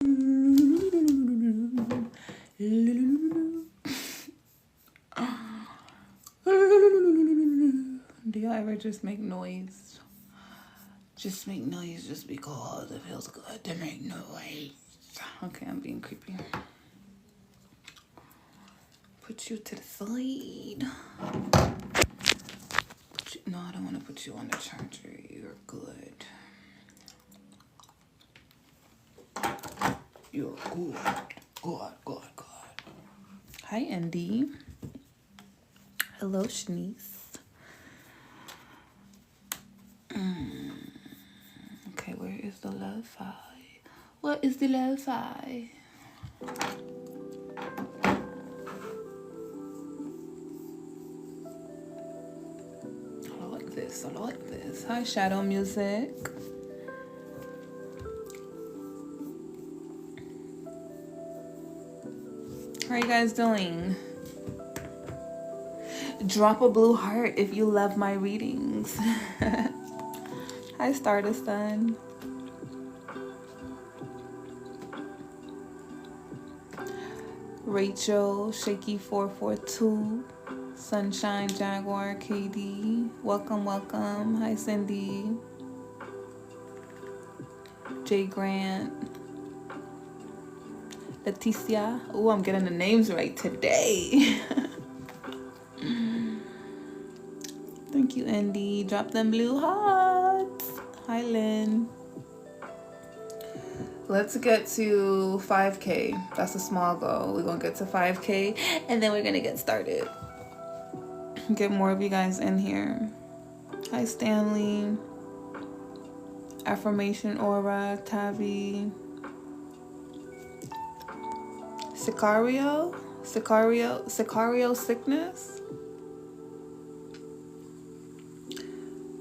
Do y'all ever just make noise? Just make noise just because it feels good to make noise. Okay, I'm being creepy. Put you to the side. No, I don't want to put you on the charger. You're good. You're good. Good, good, good. Hi, Andy. Hello, Shanice. Okay, where is the lo-fi? What is the lo-fi? I like this. I like this. Hi, Shadow Music. How are you guys doing? Drop a blue heart if you love my readings. Hi, Stardust Sun. Rachel, Shaky442, Sunshine Jaguar, KD. Welcome, welcome. Hi, Cindy. Jay Grant. Leticia. Oh, I'm getting the names right today. Thank you, Andy. Drop them blue hearts. Hi, Lynn. Let's get to 5K. That's a small goal. We're going to get to 5K, and then we're going to get started. Get more of you guys in here. Hi, Stanley. Affirmation Aura, Tavi. Sicario Sickness.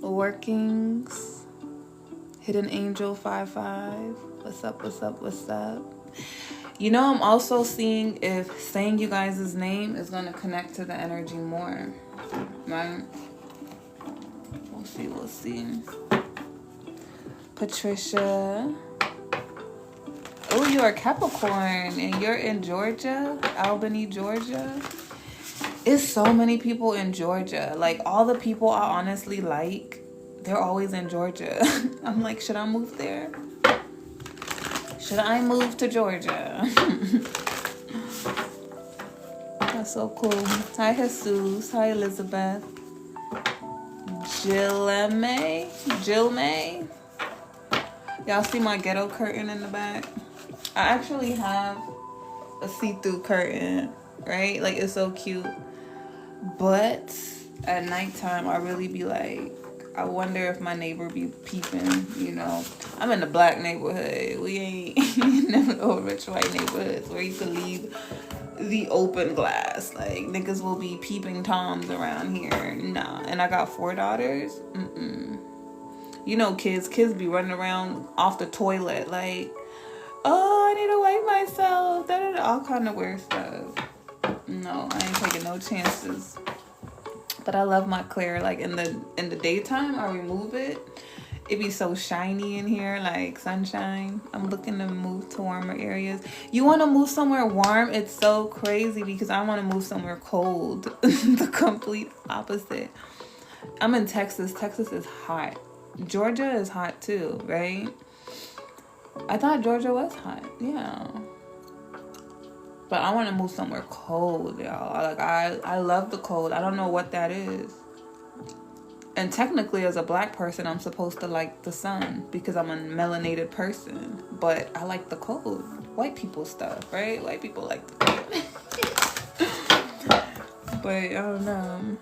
Workings. Hidden Angel 55. What's up, what's up, what's up? You know, I'm also seeing if saying you guys' name is going to connect to the energy more. Right? We'll see, we'll see. Patricia. Oh, you're a Capricorn and you're in Georgia, Albany, Georgia. It's so many people in Georgia. Like, all the people I honestly like, they're always in Georgia. I'm like, should I move there? Should I move to Georgia? That's so cool. Hi, Jesus. Hi, Elizabeth. Jill May. Y'all see my ghetto curtain in the back? I actually have a see-through curtain, right? Like, it's so cute. But at nighttime, I really be like, I wonder if my neighbor be peeping, you know. I'm in the black neighborhood. We ain't never no rich white neighborhoods where you can leave the open glass. Like, niggas will be peeping Toms around here. Nah. And I got 4 daughters. You know, kids be running around off the toilet like, oh, I need to wipe myself. All kind of weird stuff. No, I ain't taking no chances. But I love my clear. Like, in the daytime, I remove it. It be so shiny in here, like sunshine. I'm looking to move to warmer areas. You want to move somewhere warm? It's so crazy because I want to move somewhere cold. The complete opposite. I'm in Texas. Texas is hot. Georgia is hot too, right? I thought Georgia was hot. Yeah. But I want to move somewhere cold, y'all. Like, I love the cold. I don't know what that is. And technically, as a black person, I'm supposed to like the sun because I'm a melanated person. But I like the cold. White people stuff, right? White people like the cold. But I don't know.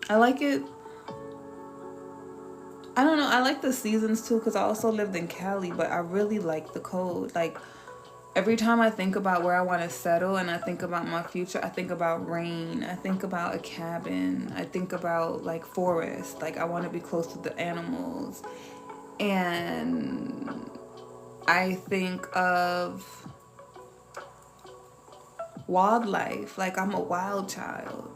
I like it. I don't know. I like the seasons too because I also lived in Cali, but I really like the cold. Like, every time I think about where I want to settle and I think about my future, I think about rain. I think about a cabin. I think about, like, forest. Like, I want to be close to the animals. And I think of wildlife. Like, I'm a wild child.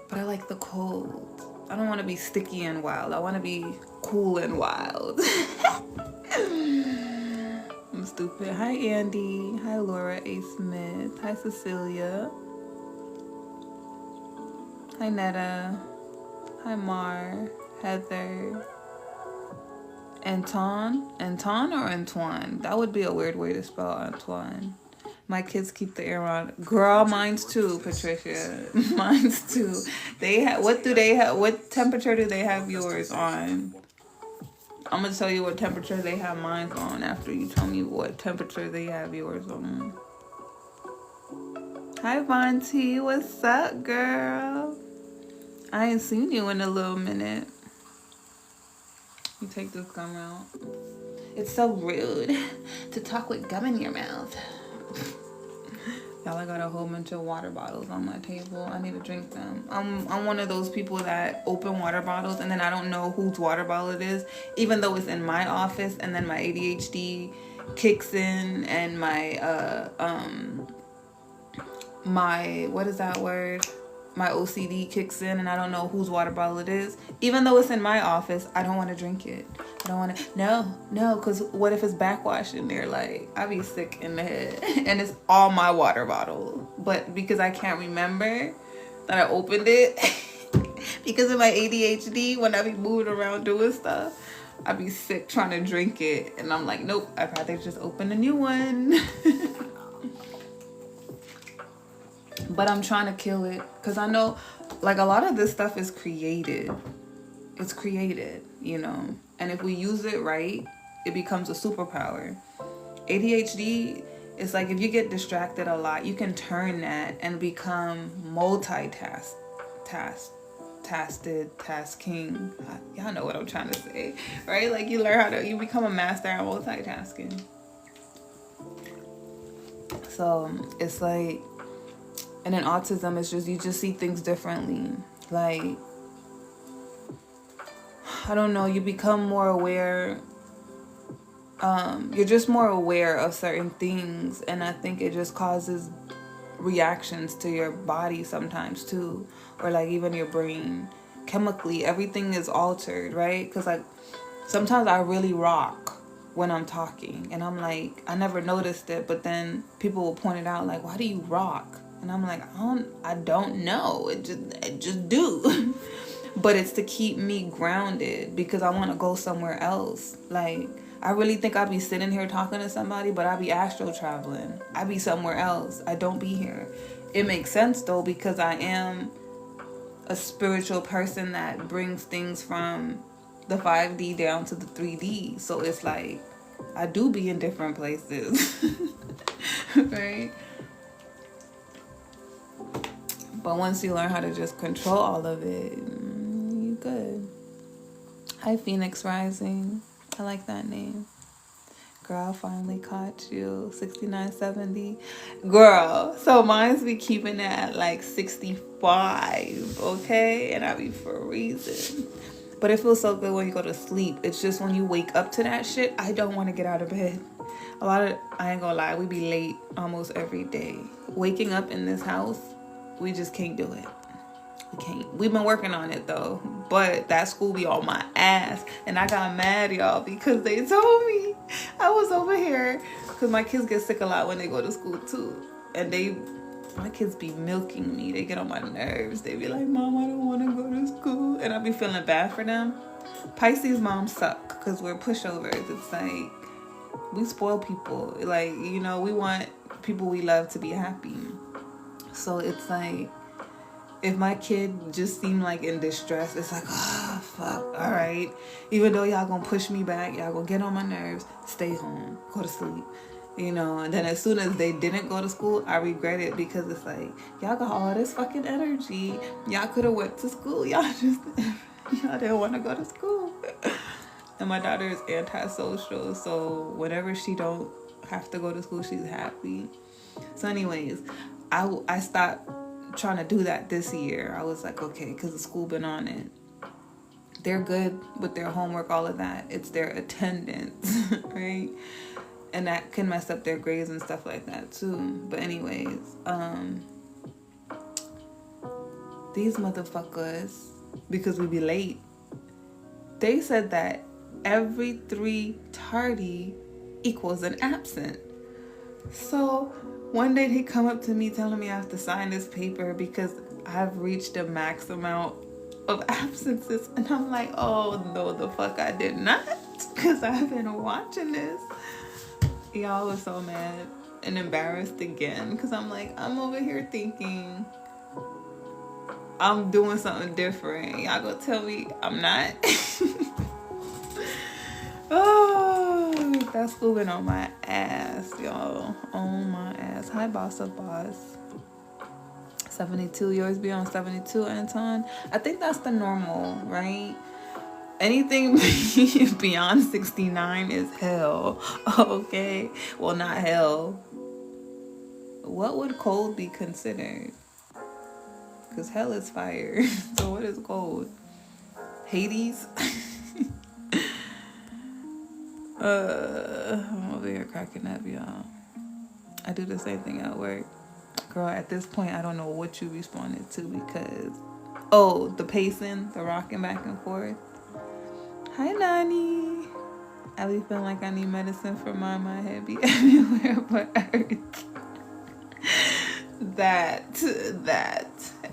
But I like the cold. I don't want to be sticky and wild. I want to be cool and wild. I'm stupid. Hi, Andy. Hi, Laura A. Smith. Hi, Cecilia. Hi, Netta. Hi, Mar. Heather. Anton or Antoine? That would be a weird way to spell Antoine. My kids keep the air on. Girl, mine's too, Patricia. Mine's too. What temperature do they have yours on? I'm gonna tell you what temperature they have mine on after you tell me what temperature they have yours on. Hi, Vonti. What's up, girl? I ain't seen you in a little minute. You take this gum out. It's so rude to talk with gum in your mouth. Y'all, I got a whole bunch of water bottles on my table. I need to drink them. I'm one of those people that open water bottles and then I don't know whose water bottle it is, even though it's in my office, and then my ADHD kicks in and my what is that word? My OCD kicks in and I don't know whose water bottle it is. Even though it's in my office, I don't want to drink it. I don't want to. No, because what if it's backwash in there? Like, I'd be sick in the head. And it's all my water bottle. But because I can't remember that I opened it, because of my ADHD, when I be moving around doing stuff, I'd be sick trying to drink it. And I'm like, nope, I'd rather just open a new one. But I'm trying to kill it because I know, like, a lot of this stuff is created. It's created, you know. And if we use it right, it becomes a superpower. ADHD is like if you get distracted a lot, you can turn that and become tasking. Y'all know what I'm trying to say, right? Like you become a master at multitasking. So it's like, and in autism, it's just, you just see things differently. Like, I don't know, you become more aware. You're just more aware of certain things. And I think it just causes reactions to your body sometimes too. Or like even your brain. Chemically, everything is altered, right? Because like, sometimes I really rock when I'm talking. And I'm like, I never noticed it. But then people will point it out like, why do you rock? And I'm like, I don't know. It just do. But it's to keep me grounded because I want to go somewhere else. Like, I really think I'd be sitting here talking to somebody, but I'd be astral traveling. I'd be somewhere else. I don't be here. It makes sense though, because I am a spiritual person that brings things from the 5D down to the 3D. So it's like, I do be in different places. Right? But once you learn how to just control all of it, you good. Hi, Phoenix Rising. I like that name. Girl, I finally caught you. 6970. Girl, so mine's be keeping it at like 65, okay? And I be freezing. But it feels so good when you go to sleep. It's just when you wake up to that shit, I don't want to get out of bed. I ain't gonna lie, we be late almost every day. Waking up in this house, we just can't do it. We can't. We've been working on it though. But that school be on my ass. And I got mad, y'all, because they told me I was over here. Because my kids get sick a lot when they go to school too. And my kids be milking me. They get on my nerves. They be like, Mom, I don't want to go to school. And I be feeling bad for them. Pisces moms suck because we're pushovers. It's like, we spoil people. Like, you know, we want people we love to be happy. So it's like, if my kid just seemed like in distress, it's like, oh, fuck, all right. Even though y'all gonna push me back, y'all gonna get on my nerves, stay home, go to sleep. You know, and then as soon as they didn't go to school, I regret it because it's like, y'all got all this fucking energy. Y'all could have went to school. Y'all didn't want to go to school. And my daughter is antisocial, so whenever she don't have to go to school, she's happy. So anyways, I stopped trying to do that this year. I was like, okay, because the school been on it. They're good with their homework, all of that. It's their attendance, right? And that can mess up their grades and stuff like that too. But anyways, these motherfuckers, because we be late, they said that every 3 tardy equals an absent. So one day they come up to me telling me I have to sign this paper because I've reached the max amount of absences. And I'm like, oh no, the fuck I did not. Because I've been watching this. Y'all was so mad and embarrassed again. Because I'm like, I'm over here thinking I'm doing something different. Y'all gonna tell me I'm not? Oh, that's moving on my ass, y'all. On my ass. Hi, boss of boss. 72. Yours be on 72, Anton? I think that's the normal, right? Anything beyond 69 is hell. Okay. Well, not hell. What would cold be considered? Because hell is fire. So what is cold? Hades? I'm over here cracking up, y'all. I do the same thing at work. Girl, at this point, I don't know what you responded to because... Oh, the pacing, the rocking back and forth. Hi, Nani. I be feeling like I need medicine for my head be everywhere but earth. That.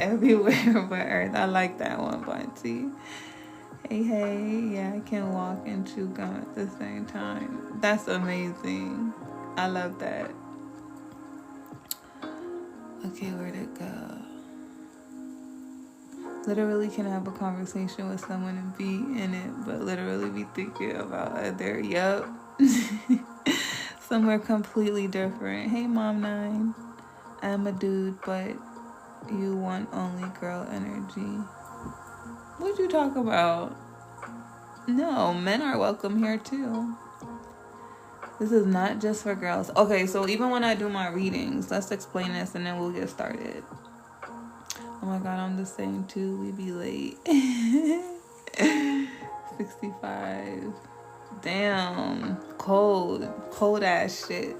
Everywhere but earth. I like that one, Bunty. Hey, yeah, I can walk and chew gum at the same time. That's amazing. I love that. Okay, where'd it go? Literally can have a conversation with someone and be in it, but literally be thinking about other. Yup. Somewhere completely different. Hey, Mom 9. I'm a dude, but you want only girl energy. What you talk about? No, men are welcome here too. This is not just for girls. Okay, so even when I do my readings, let's explain this and then we'll get started. Oh my God, I'm the same too. We be late. 65. Damn. Cold ass shit.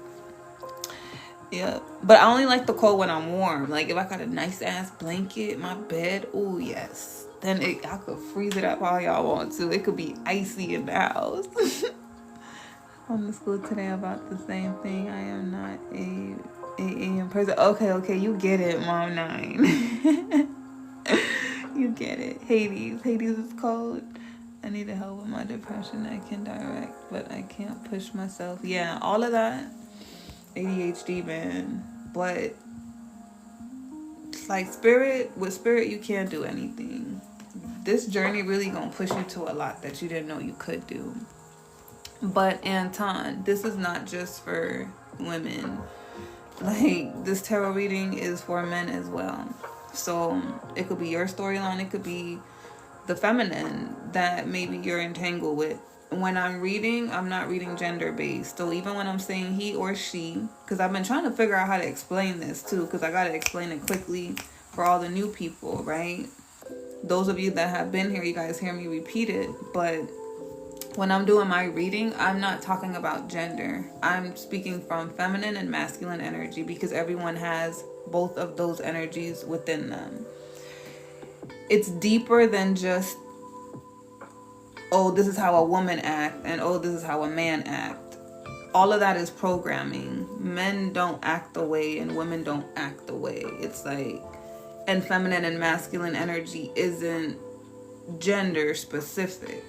Yep. But I only like the cold when I'm warm. Like if I got a nice ass blanket, my bed, oh yes. Then I could freeze it up all y'all want to. It could be icy in the house. On the school today about the same thing. I am not a 8 a.m. person. Okay, you get it, Mom 9. You get it. Hades is cold. I need help with my depression. I can direct, but I can't push myself. Yeah, all of that. ADHD, man. But like with spirit, you can't do anything. This journey really gonna push you to a lot that you didn't know you could do. But Anton, this is not just for women. Like this tarot reading is for men as well. So it could be your storyline. It could be the feminine that maybe you're entangled with. When I'm reading, I'm not reading gender based. So even when I'm saying he or she, because I've been trying to figure out how to explain this too, because I got to explain it quickly for all the new people, right? Those of you that have been here, you guys hear me repeat it. But when I'm doing my reading, I'm not talking about gender. I'm speaking from feminine and masculine energy because everyone has both of those energies within them. It's deeper than just, oh, this is how a woman act and oh, this is how a man act. All of that is programming. Men don't act the way and women don't act the way. It's like, and feminine and masculine energy isn't gender specific.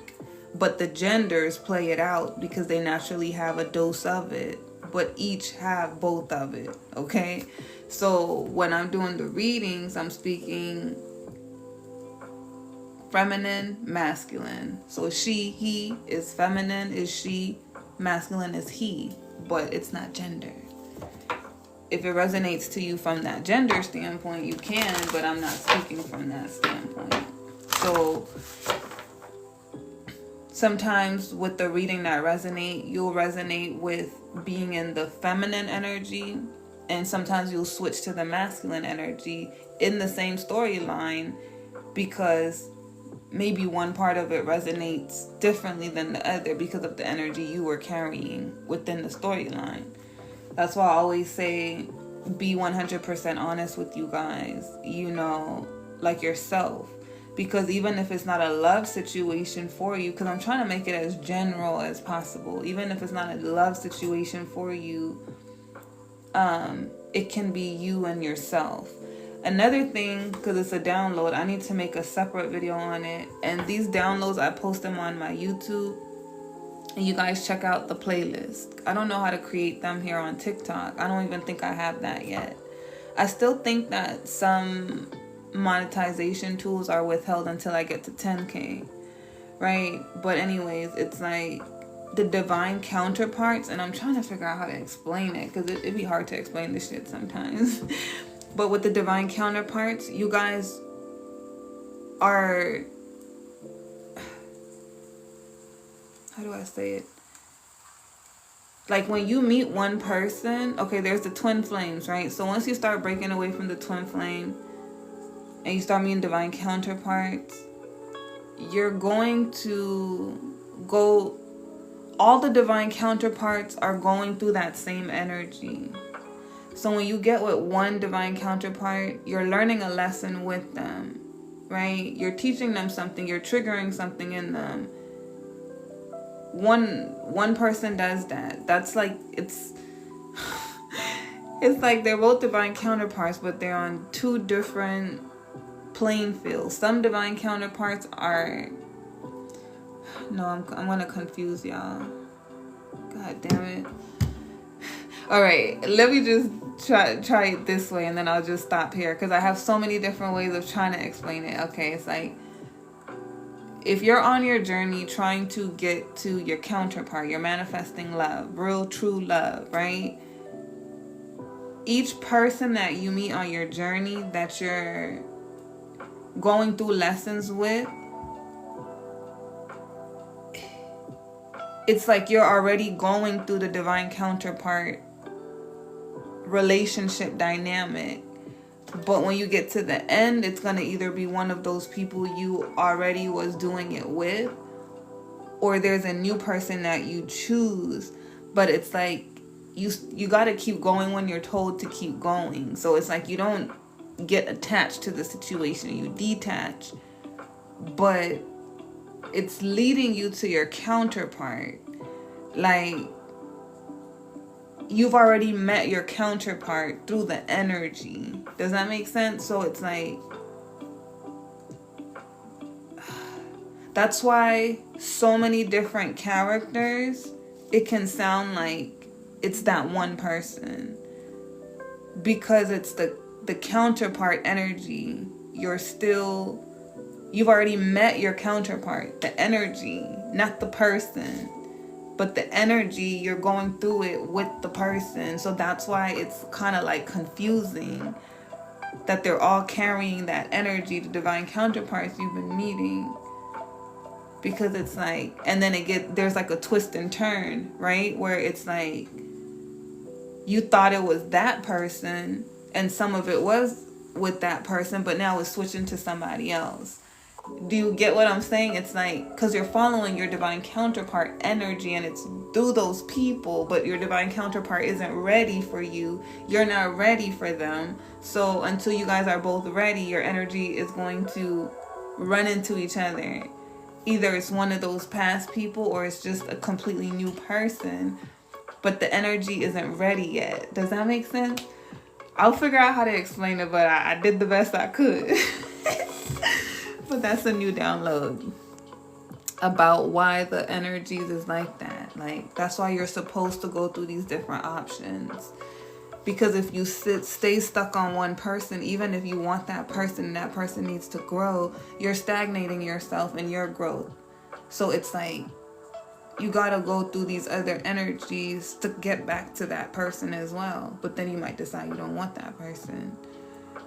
But the genders play it out because they naturally have a dose of it, but each have both of it, okay? So when I'm doing the readings, I'm speaking feminine, masculine. So she, he is feminine, is she, masculine is he, but it's not gender. If it resonates to you from that gender standpoint, you can, but I'm not speaking from that standpoint. So sometimes with the reading that resonate, you'll resonate with being in the feminine energy, and sometimes you'll switch to the masculine energy in the same storyline because maybe one part of it resonates differently than the other because of the energy you were carrying within the storyline. That's why I always say be 100% honest with you guys, you know, like yourself. Because even if it's not a love situation for you, because I'm trying to make it as general as possible, even if it's not a love situation for you, it can be you and yourself. Another thing, because it's a download, I need to make a separate video on it. And these downloads, I post them on my YouTube. And you guys check out the playlist. I don't know how to create them here on TikTok. I don't even think I have that yet. I still think that some monetization tools are withheld until I get to 10K. Right? But anyways, it's like the divine counterparts. And I'm trying to figure out how to explain it. Because it'd be hard to explain this shit sometimes. But with the divine counterparts, you guys are, how do I say it? Like when you meet one person, okay, there's the twin flames, right? So once you start breaking away from the twin flame and you start meeting divine counterparts, you're going to go, all the divine counterparts are going through that same energy. So when you get with one divine counterpart, you're learning a lesson with them, right? You're teaching them something, you're triggering something in them. One person does that. That's like, it's like they're both divine counterparts, but they're on two different playing fields. Some divine counterparts are, no, I'm gonna confuse y'all. God damn it. All right, let me just try it this way, and then I'll just stop here, because I have so many different ways of trying to explain it. Okay, it's like, if you're on your journey trying to get to your counterpart, you're manifesting love, real true love, right? Each person that you meet on your journey that you're going through lessons with, it's like you're already going through the divine counterpart relationship dynamic. But when you get to the end, it's going to either be one of those people you already was doing it with, or there's a new person that you choose. But it's like you got to keep going when you're told to keep going. So it's like you don't get attached to the situation, you detach. But it's leading you to your counterpart. Like, you've already met your counterpart through the energy. Does that make sense? So it's like, that's why so many different characters, it can sound like it's that one person, because it's the counterpart energy. You've already met your counterpart, the energy, not the person. But the energy, you're going through it with the person. So that's why it's kind of like confusing that they're all carrying that energy, the divine counterparts you've been meeting. Because it's like, and then there's like a twist and turn, right? Where it's like, you thought it was that person and some of it was with that person, but now it's switching to somebody else. Do you get what I'm saying? It's like, because you're following your divine counterpart energy and it's through those people, but your divine counterpart isn't ready for you. You're not ready for them. So until you guys are both ready, your energy is going to run into each other. Either it's one of those past people or it's just a completely new person, but the energy isn't ready yet. Does that make sense? I'll figure out how to explain it, but I did the best I could. But that's a new download about why the energies is like that. Like, that's why you're supposed to go through these different options. Because if you stay stuck on one person, even if you want that person and that person needs to grow, you're stagnating yourself in your growth. So it's like, you gotta go through these other energies to get back to that person as well. But then you might decide you don't want that person,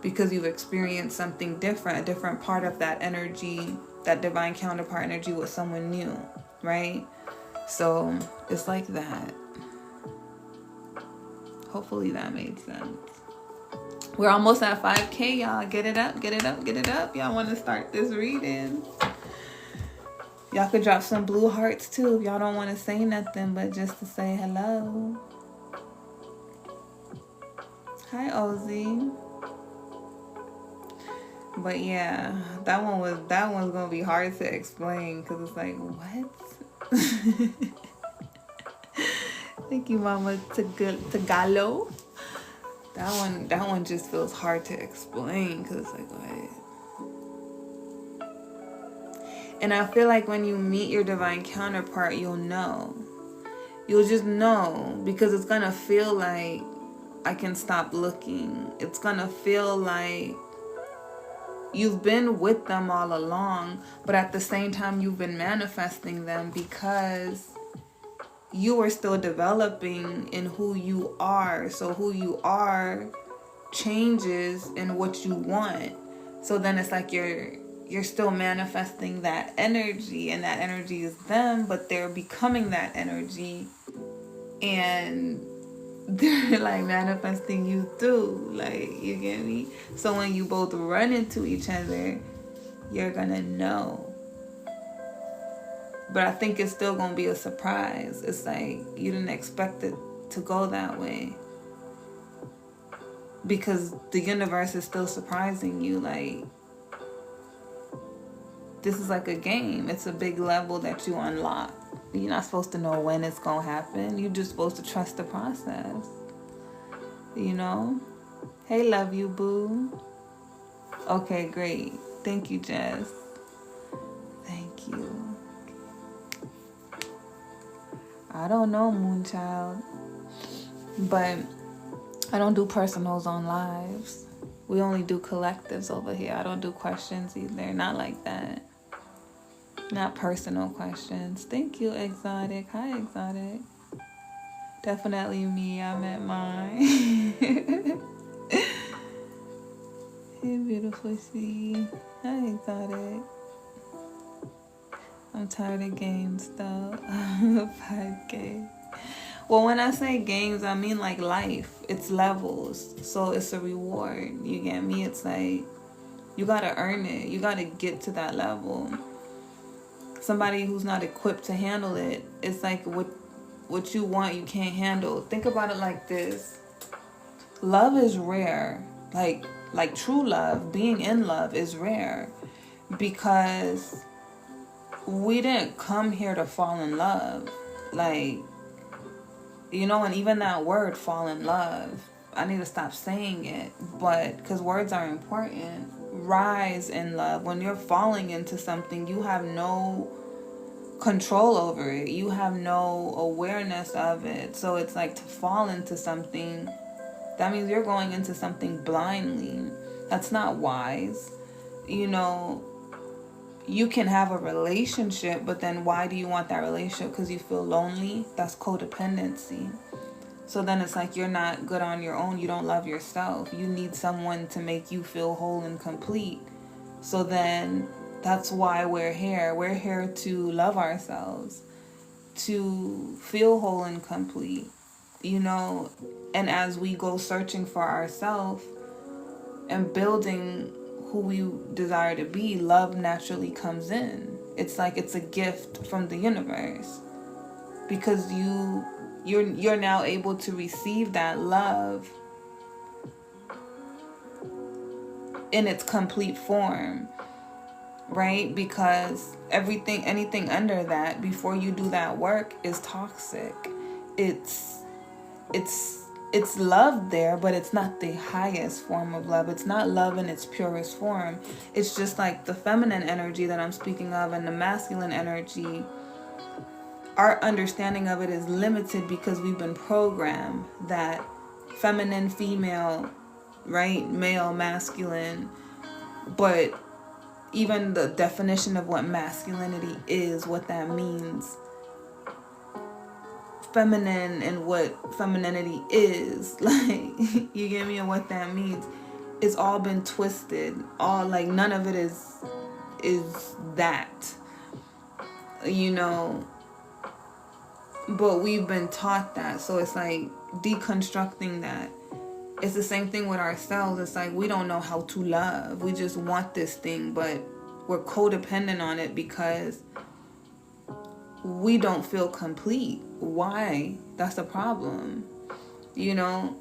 because you've experienced something different, a different part of that energy, that divine counterpart energy with someone new, right? So it's like that. Hopefully that made sense. We're almost at 5K, y'all. Get it up, get it up, get it up. Y'all want to start this reading? Y'all could drop some blue hearts too if y'all don't want to say nothing, but just to say hello. Hi, Ozzy. But yeah, that one's gonna be hard to explain because it's like, what? Thank you, Mama Tagalo. That one just feels hard to explain because it's like, what? And I feel like when you meet your divine counterpart, you'll know. You'll just know, because it's gonna feel like I can stop looking. It's gonna feel like you've been with them all along, but at the same time you've been manifesting them because you are still developing in who you are. So who you are changes in what you want. So then it's like you're still manifesting that energy, and that energy is them, but they're becoming that energy, and they're like manifesting you too. Like, you get me? So when you both run into each other, you're gonna know. But I think it's still gonna be a surprise. It's like you didn't expect it to go that way, because the universe is still surprising you. Like, this is like a game. It's a big level that you unlock. You're not supposed to know when it's gonna happen. You're just supposed to trust the process. You know? Hey, love you, boo. Okay, great. Thank you, Jess. Thank you. I don't know, Moonchild, but I don't do personals on lives. We only do collectives over here. I don't do questions either. Not like that. Not personal questions. Thank you, Exotic. Hi, Exotic. Definitely me. I'm at mine. Hey, beautiful she. Hi, Exotic. I'm tired of games, though. 5K. Well, when I say games, I mean like life. It's levels. So it's a reward. You get me? It's like you gotta earn it. You gotta get to that level. Somebody who's not equipped to handle it, it's like what you want, you can't handle. Think about it like this. Love is rare. Like true love, being in love is rare, because we didn't come here to fall in love. Like, you know, and even that word, fall in love, I need to stop saying it, but because words are important. Rise in love. When you're falling into something, you have no control over it. You have no awareness of it. So it's like, to fall into something, that means you're going into something blindly. That's not wise. You know, you can have a relationship, but then why do you want that relationship? Because you feel lonely? That's codependency. So then it's like you're not good on your own. You don't love yourself. You need someone to make you feel whole and complete. So then that's why we're here. We're here to love ourselves, to feel whole and complete, you know. And as we go searching for ourselves and building who we desire to be, love naturally comes in. It's like it's a gift from the universe, because you're now able to receive that love in its complete form, right? Because anything under that, before you do that work, is toxic. It's love there, but it's not the highest form of love. It's not love in its purest form. It's just like the feminine energy that I'm speaking of, and the masculine energy. Our understanding of it is limited because we've been programmed that feminine, female, right? Male, masculine. But even the definition of what masculinity is, what that means, feminine and what femininity is, like, you get me, and what that means, it's all been twisted. All, like, none of it is that, you know. But we've been taught that. So it's like deconstructing that. It's the same thing with ourselves. It's like we don't know how to love. We just want this thing, but we're codependent on it because we don't feel complete. Why? That's the problem, you know.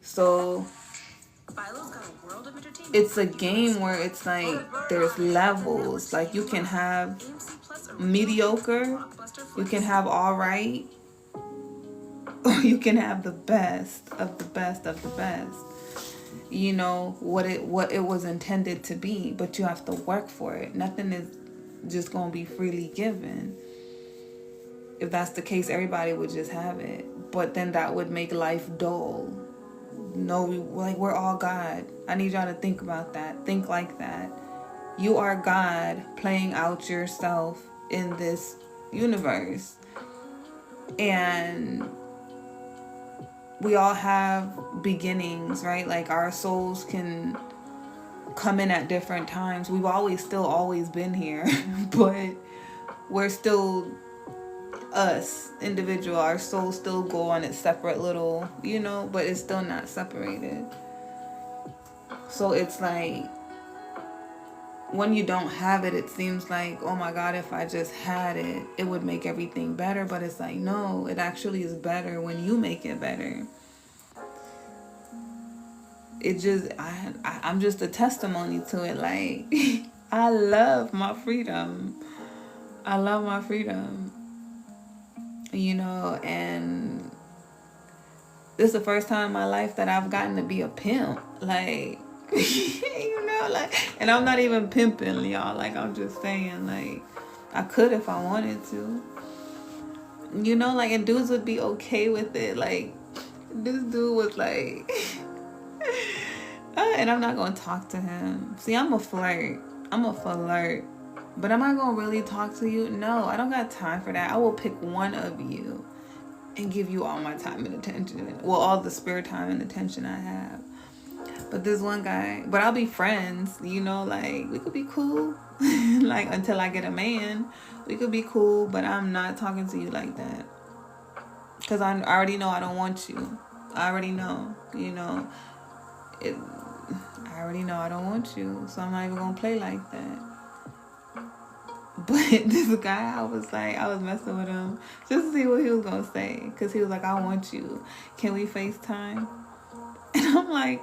So it's a game where it's like there's levels. Like you can have mediocre, you can have all right, or you can have the best of the best of the best. You know what it was intended to be, but you have to work for it. Nothing is just gonna be freely given. If that's the case, everybody would just have it, but then that would make life dull. No, like we're all God. I need y'all to think about that. Think like that. You are God playing out yourself in this universe, and we all have beginnings, right? Like our souls can come in at different times. We've always been here, but we're still us, individual. Our souls still go on its separate little, but it's still not separated. So it's like when you don't have it, it seems like, oh my God, if I just had it, it would make everything better. But it's like, no, it actually is better when you make it better. It just, I'm just a testimony to it. Like, I love my freedom. I love my freedom. And this is the first time in my life that I've gotten to be a pimp. Like, and I'm not even pimping, y'all. Like, I'm just saying, like, I could if I wanted to. And dudes would be okay with it. Like, this dude was like, and I'm not going to talk to him. See, I'm a flirt. But am I going to really talk to you? No, I don't got time for that. I will pick one of you and give you all my time and attention. Well, all the spare time and attention I have. But this one guy, but I'll be friends, like we could be cool. Like until I get a man, we could be cool, but I'm not talking to you like that. Because I already know I don't want you. I already know, I already know I don't want you. So I'm not even going to play like that. But this guy, I was messing with him just to see what he was going to say. Because he was like, I want you. Can we FaceTime? And I'm like,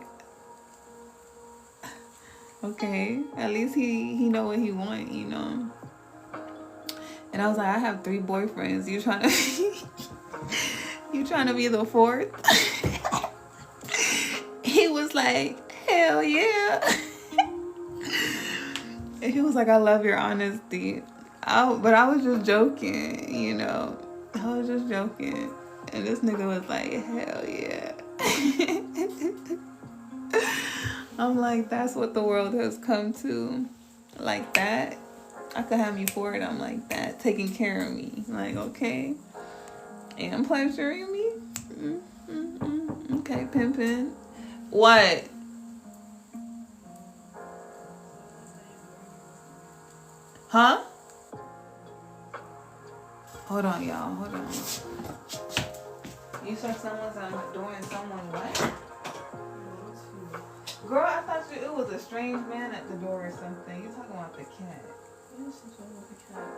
okay, at least he know what he want, And I was like, I have 3 boyfriends. You trying to be the 4th? He was like, hell yeah. And he was like, I love your honesty. But I was just joking, I was just joking. And this nigga was like, hell yeah. I'm like, that's what the world has come to. Like that. I could have you for it. I'm like that. Taking care of me. Like, okay. And pleasuring me. Okay, pimping. What? Huh? Hold on, y'all. Hold on. You said someone's doing someone what? Girl, I thought it was a strange man at the door or something. You talking about the cat? Yes, I'm talking about the cat.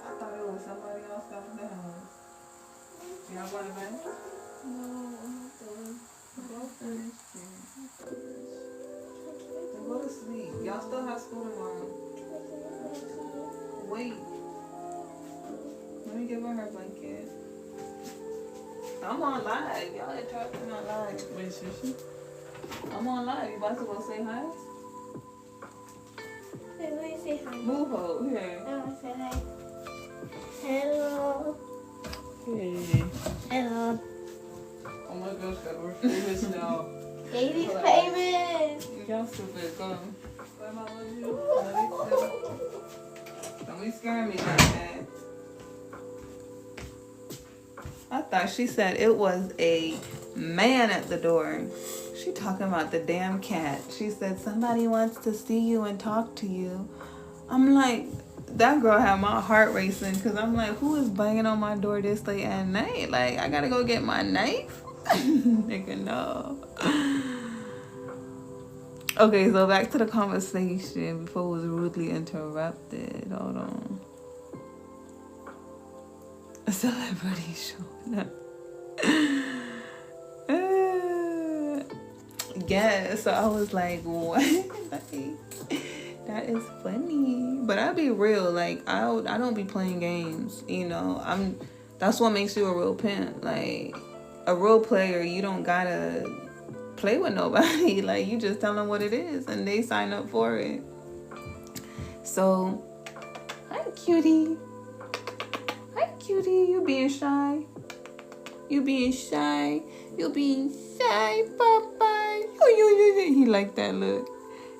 I thought it was somebody else that was in the house. Y'all going to bed? No, I'm not done. Go finish. Then go to sleep. Y'all still have school tomorrow. Wait. Let me give her her blanket. I'm on live. Y'all interrupting my live. Wait, Shishi? I'm on live. You about to go say hi? Wait, let me say hi. Move over here. I want to say hi. Hello. Hey. Hello. Oh my gosh, God, we're famous now. Baby's famous. Y'all stupid. Go. Bye, I love you. Don't be scaring me like that. I thought she said it was a man at the door. She talking about the damn cat. She said somebody wants to see you and talk to you. I'm like, that girl had my heart racing because I'm like, who is banging on my door this late at night? Like, I gotta go get my knife? Nigga, no. Okay, so back to the conversation before it was rudely interrupted. Hold on. A celebrity showing up. Yeah, so I was like, what? Like, that is funny. But I'll be real, like I don't be playing games, you know. That's what makes you a real pimp. Like a real player, you don't gotta play with nobody. Like you just tell them what it is and they sign up for it. So hi cutie. Hi cutie, you being shy. You being shy. You being shy, Papa. He like that look.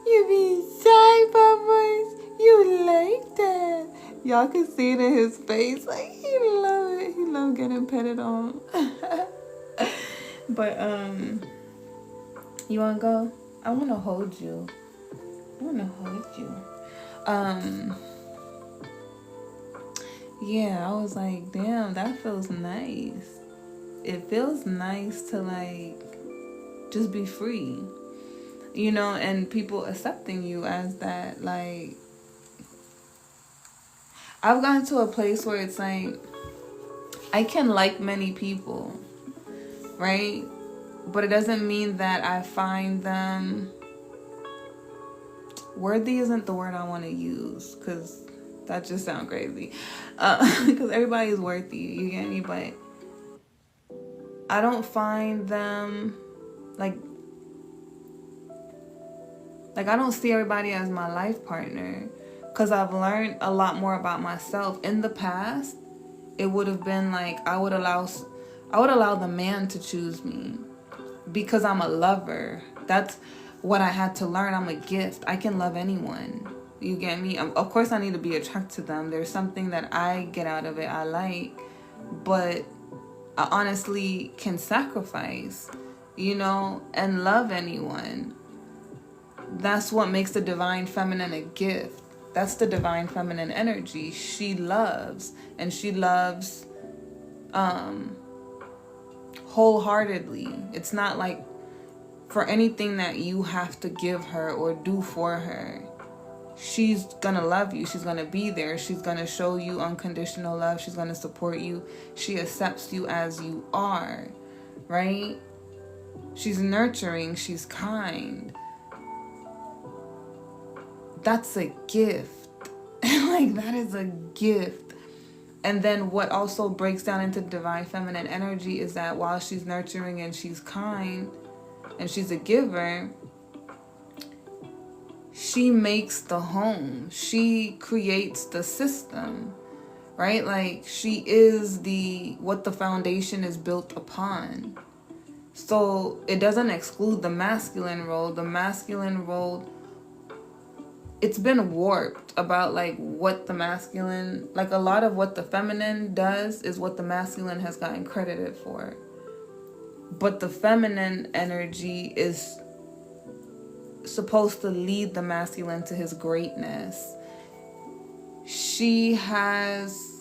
You being shy, Papa. You like that. Y'all can see it in his face. Like, he love it. He love getting petted on. But, you want to go? I want to hold you. Yeah, I was like, damn, that feels nice. It feels nice to, like, just be free, you know, and people accepting you as that. Like, I've gotten to a place where it's like, I can like many people, right? But it doesn't mean that I find them worthy isn't the word I want to use, because that just sounds crazy. Because everybody's worthy, you get me? But I don't find them like I don't see everybody as my life partner, because I've learned a lot more about myself. In the past, it would have been like I would allow the man to choose me because I'm a lover. That's what I had to learn. I'm a gift. I can love anyone. You get me? Of course, I need to be attracted to them. There's something that I get out of it I like, but I honestly can sacrifice, you know, and love anyone. That's what makes the divine feminine a gift. That's the divine feminine energy. She loves, and she loves wholeheartedly. It's not like for anything that you have to give her or do for her. She's gonna love you. She's gonna be there. She's gonna show you unconditional love. She's gonna support you. She accepts you as you are, right? She's nurturing. She's kind. That's a gift. Like, that is a gift. And then what also breaks down into divine feminine energy is that while she's nurturing and she's kind and she's a giver, she makes the home. She creates the system, right? Like, she is what the foundation is built upon. So it doesn't exclude the masculine role. The masculine role, it's been warped about like what the masculine, like a lot of what the feminine does is what the masculine has gotten credited for. But the feminine energy is supposed to lead the masculine to his greatness. She has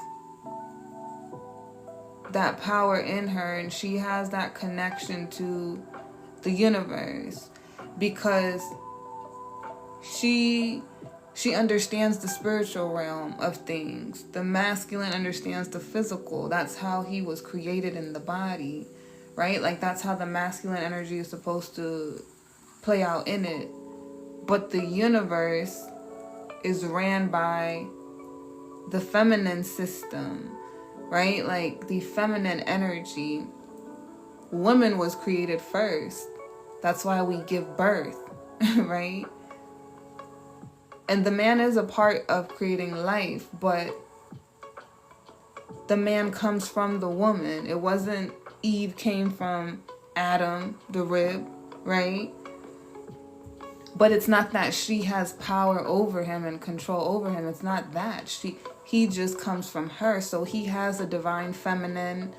that power in her, and she has that connection to the universe because she understands the spiritual realm of things. The masculine understands the physical. That's how he was created in the body, right? Like, that's how the masculine energy is supposed to play out in it. But the universe is ran by the feminine system, right? Like, the feminine energy. Woman was created first. That's why we give birth, right? And the man is a part of creating life, but the man comes from the woman. It wasn't Eve came from Adam, the rib, right? But it's not that she has power over him and control over him. It's not that. He just comes from her. So he has a divine feminine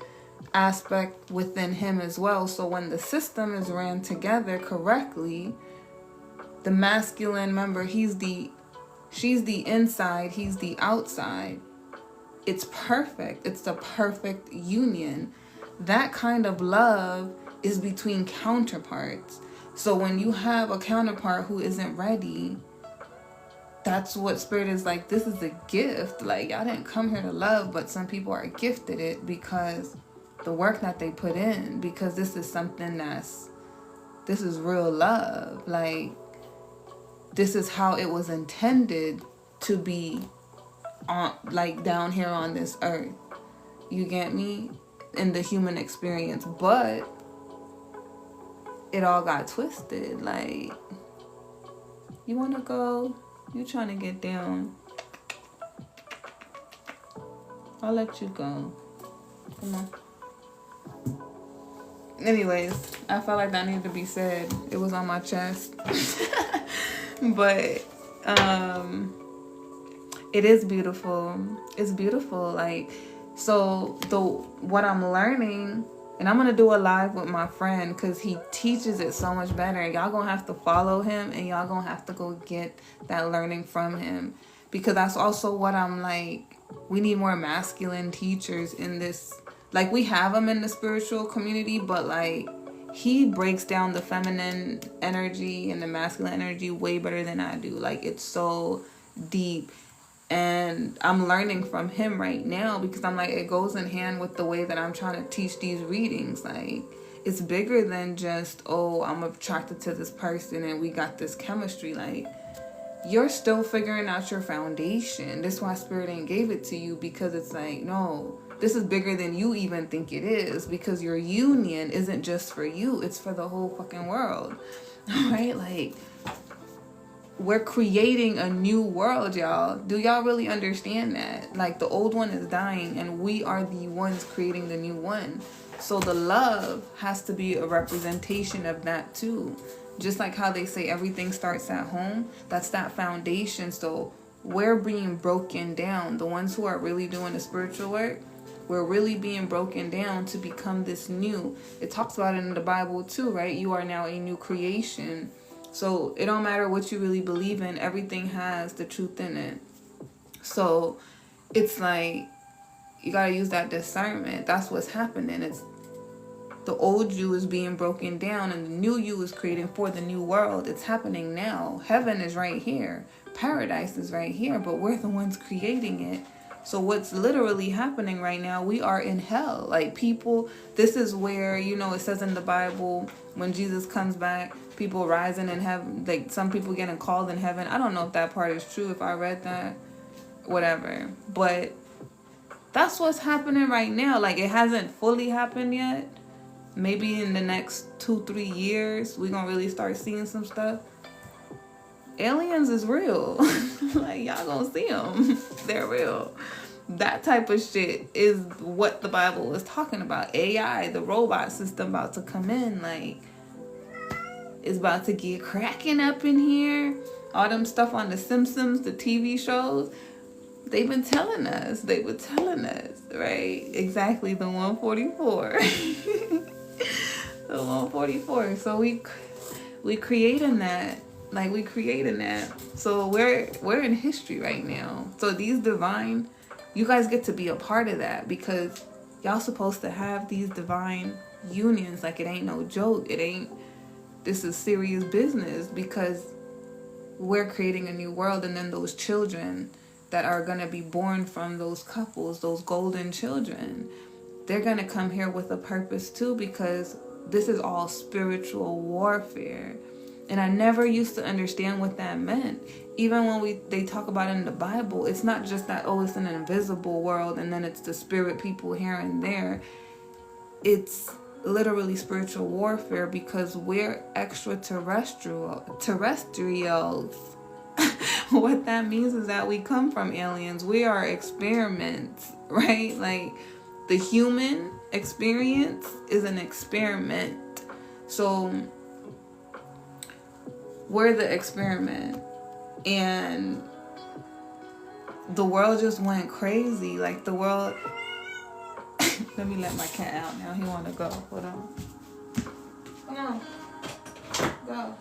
aspect within him as well. So when the system is ran together correctly, the masculine, remember, she's the inside, he's the outside. It's perfect. It's the perfect union. That kind of love is between counterparts. So when you have a counterpart who isn't ready, that's what spirit is like. This is a gift. Like, y'all didn't come here to love, but some people are gifted it because the work that they put in, because this is something that's this is real love. Like, this is how it was intended to be on, like, down here on this earth. You get me? In the human experience. But it all got twisted. Like, you want to go? You trying to get down? I'll let you go. Come on. Anyways, I felt like that needed to be said. It was on my chest. But it is beautiful. It's beautiful. Like, so what I'm learning, and I'm gonna do a live with my friend because he teaches it so much better. Y'all gonna have to follow him, and y'all gonna have to go get that learning from him, because that's also what I'm like. We need more masculine teachers in this. Like, we have them in the spiritual community, but like, he breaks down the feminine energy and the masculine energy way better than I do. Like, it's so deep. And I'm learning from him right now, because I'm like, it goes in hand with the way that I'm trying to teach these readings. Like, it's bigger than just, oh, I'm attracted to this person and we got this chemistry. Like, you're still figuring out your foundation. That's why Spirit ain't gave it to you, because it's like, no, this is bigger than you even think it is, because your union isn't just for you, it's for the whole fucking world. Right? Like, we're creating a new world, y'all. Do y'all really understand that? Like, the old one is dying and we are the ones creating the new one. So the love has to be a representation of that too. Just like how they say everything starts at home, that's that foundation. So we're being broken down. The ones who are really doing the spiritual work, we're really being broken down to become this new. It talks about it in the Bible too, right? You are now a new creation. So it don't matter what you really believe in, everything has the truth in it. So it's like, you gotta use that discernment. That's what's happening. It's the old you is being broken down and the new you is creating for the new world. It's happening now. Heaven is right here. Paradise is right here, but we're the ones creating it. So what's literally happening right now, we are in hell. Like, people, this is where, you know, it says in the Bible, when Jesus comes back, people rising in heaven, like some people getting called in heaven. I don't know if that part is true, if I read that, whatever. But that's what's happening right now. Like, it hasn't fully happened yet. Maybe in the next 2-3 years, we're going to really start seeing some stuff. Aliens is real. Like, y'all gonna see them. They're real. That type of shit is what the Bible is talking about. AI, the robot system about to come in. Like, it's about to get cracking up in here. All them stuff on The Simpsons, the TV shows. They've been telling us. They were telling us, right? Exactly, the 144. The 144. So we creating that. Like, we creating that. So we're in history right now. So these divine, you guys get to be a part of that, because y'all supposed to have these divine unions. Like, it ain't no joke. This is serious business, because we're creating a new world. And then those children that are going to be born from those couples, those golden children, they're going to come here with a purpose too, because this is all spiritual warfare. And I never used to understand what that meant. Even when they talk about it in the Bible, it's not just that, oh, it's an invisible world and then it's the spirit people here and there. It's literally spiritual warfare, because we're extraterrestrials. What that means is that we come from aliens. We are experiments, right? Like, the human experience is an experiment. So we're the experiment, and the world just went crazy. Like, the world. Let me let my cat out now. He want to go. Hold on. Come on. Go.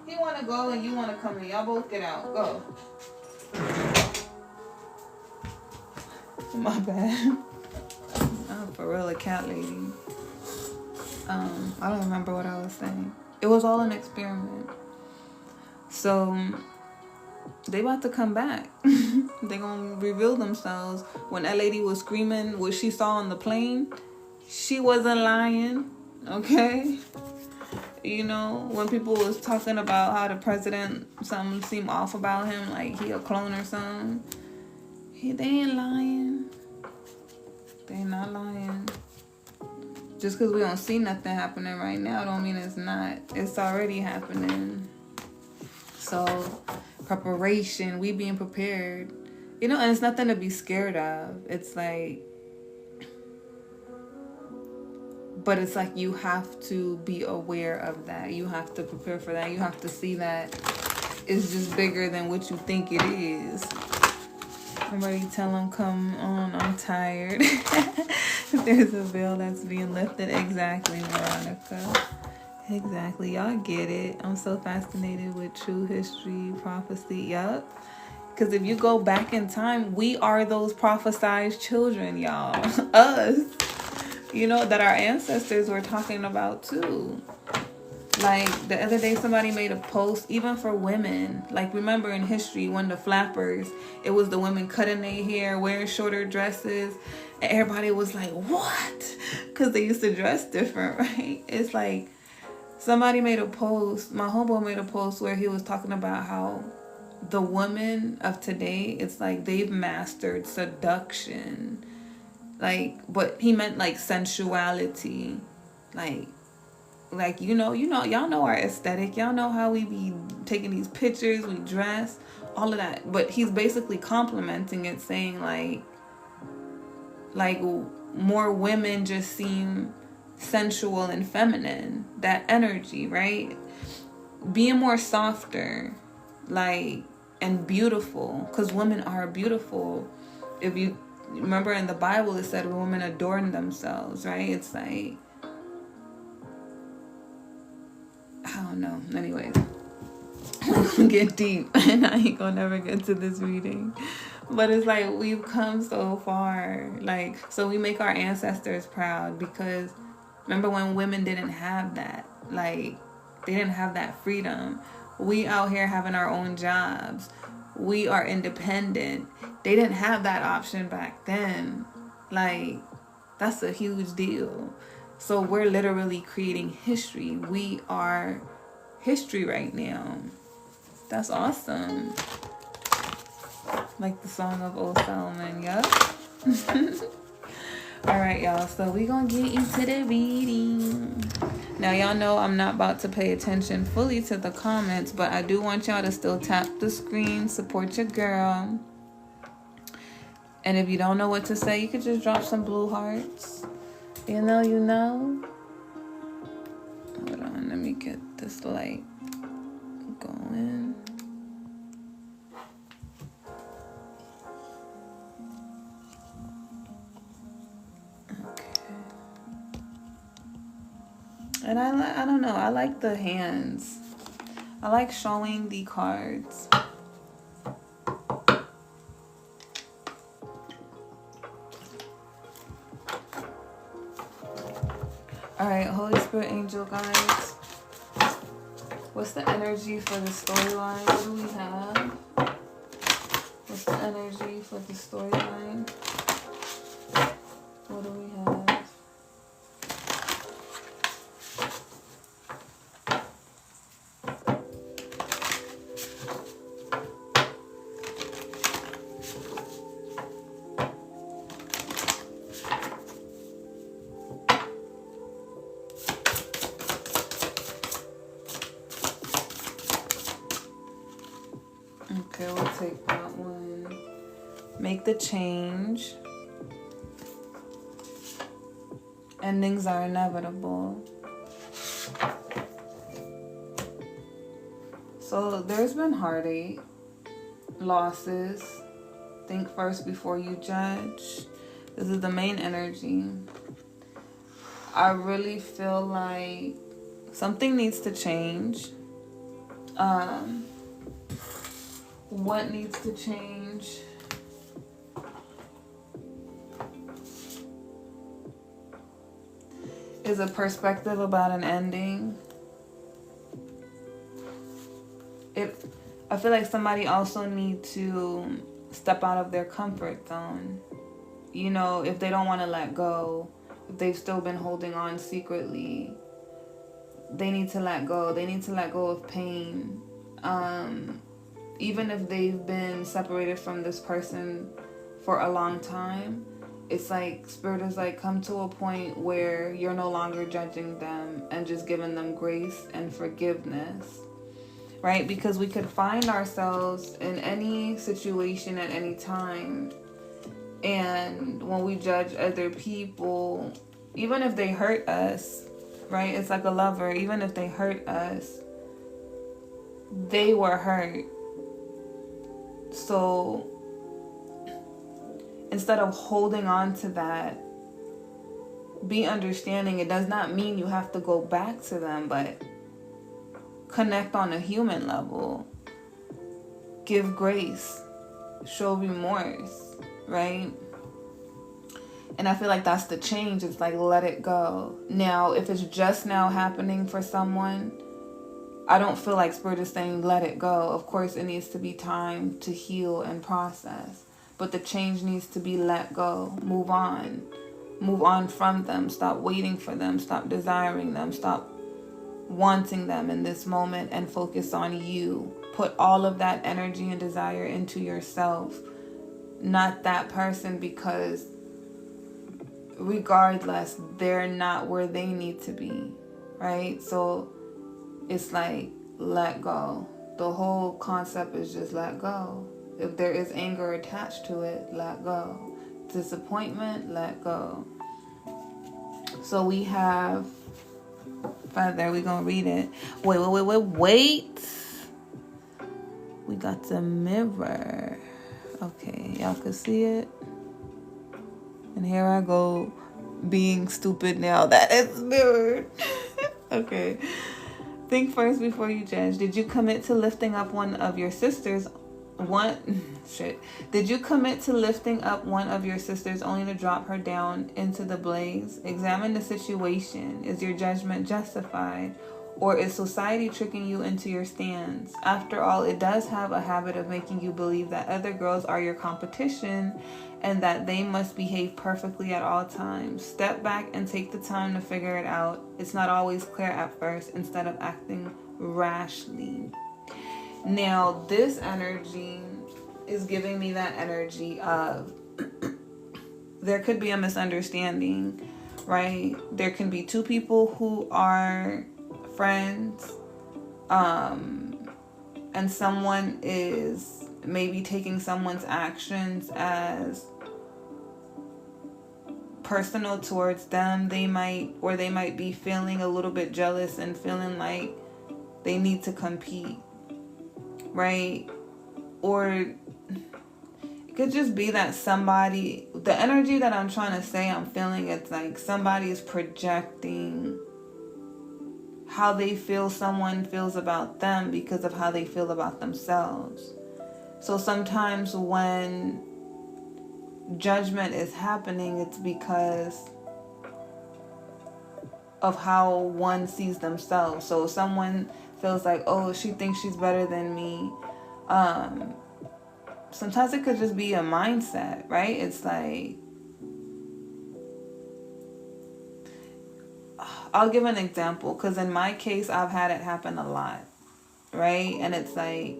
He want to go and you want to come in. Y'all both get out. Go. My bad. I'm for real a cat lady. I don't remember what I was saying. It was all an experiment. So they about to come back. They gonna reveal themselves. When that lady was screaming what she saw on the plane, she wasn't lying. Okay? You know, when people was talking about how the president, something seemed off about him, like he a clone or something. They ain't lying. They ain't not lying. Just because we don't see nothing happening right now don't mean it's not. It's already happening. So, preparation, we being prepared. You know, and it's nothing to be scared of. It's like, but it's like you have to be aware of that. You have to prepare for that. You have to see that it's just bigger than what you think it is. Somebody tell them, come on, I'm tired. There's a veil that's being lifted. Exactly, Veronica. Exactly. Y'all get it. I'm so fascinated with true history, prophecy. Yup. Because if you go back in time, we are those prophesized children, y'all. Us. You know, that our ancestors were talking about too. Like, the other day somebody made a post, even for women. Like, remember in history when the flappers, it was the women cutting their hair, wearing shorter dresses. And everybody was like, what? Because they used to dress different, right? It's like, somebody made a post, my homeboy made a post where he was talking about how the women of today, it's like they've mastered seduction. Like, but he meant like sensuality. Like, y'all know our aesthetic. Y'all know how we be taking these pictures, we dress, all of that. But he's basically complimenting it, saying like more women just seem sensual and feminine. That energy, right? Being more softer, like, and beautiful. Because women are beautiful. If you remember in the Bible, it said women adorn themselves, right? It's like, I don't know. Anyways, get deep, and I ain't gonna never get to this reading. But it's like we've come so far. Like, so we make our ancestors proud because remember when women didn't have that? Like, they didn't have that freedom. We out here having our own jobs. We are independent. They didn't have that option back then. Like, that's a huge deal. So we're literally creating history. We are history right now. That's awesome. Like the song of Old Solomon, yup. Alright, y'all. So we gonna get into the reading. Now, y'all know I'm not about to pay attention fully to the comments, but I do want y'all to still tap the screen, support your girl. And if you don't know what to say, you could just drop some blue hearts. You know. Hold on, let me get this light going. Okay. And I don't know, I like the hands. I like showing the cards. Alright, Holy Spirit, Angel Guides. What's the energy for the storyline? What do we have? What's the energy for the storyline? What do we have? Okay, we'll take that one. Make the change. Endings are inevitable. So there's been heartache, losses. Think first before you judge. This is the main energy. I really feel like something needs to change. What needs to change? Is a perspective about an ending. I feel like somebody also needs to step out of their comfort zone. You know, if they don't want to let go, if they've still been holding on secretly, they need to let go. They need to let go of pain. Even if they've been separated from this person for a long time, it's like Spirit is like, come to a point where you're no longer judging them and just giving them grace and forgiveness, right? Because we could find ourselves in any situation at any time, and when we judge other people, even if they hurt us, right? It's like a lover. Even if they hurt us, they were hurt. So instead of holding on to that, be understanding. It does not mean you have to go back to them, but connect on a human level. Give grace. Show remorse, right? And I feel like that's the change. It's like, let it go. Now, if it's just now happening for someone, I don't feel like Spirit is saying let it go. Of course, it needs to be time to heal and process. But the change needs to be let go. Move on. Move on from them. Stop waiting for them. Stop desiring them. Stop wanting them in this moment and focus on you. Put all of that energy and desire into yourself, not that person, because regardless, they're not where they need to be, right? So it's like, let go. The whole concept is just let go. If there is anger attached to it, let go. Disappointment, let go. So we have further, we're going to read it. Wait. We got the mirror. Okay, y'all can see it. And here I go being stupid now that it's mirrored. Okay. Think first before you judge. Did you commit to lifting up one of your sisters? Did you commit to lifting up one of your sisters only to drop her down into the blaze? Examine the situation. Is your judgment justified? Or is society tricking you into your stance? After all, it does have a habit of making you believe that other girls are your competition and that they must behave perfectly at all times. Step back and take the time to figure it out. It's not always clear at first, instead of acting rashly. Now, this energy is giving me that energy of there could be a misunderstanding, right? There can be two people who are friends, and someone is maybe taking someone's actions as personal towards them. They might be feeling a little bit jealous and feeling like they need to compete, right? Or it could just be that somebody, the energy that I'm trying to say, I'm feeling it's like somebody is projecting how they feel someone feels about them because of how they feel about themselves. So sometimes when judgment is happening, it's because of how one sees themselves. So someone feels like, oh, she thinks she's better than me. Sometimes it could just be a mindset, right? It's like, I'll give an example, because in my case, I've had it happen a lot, right? And it's like,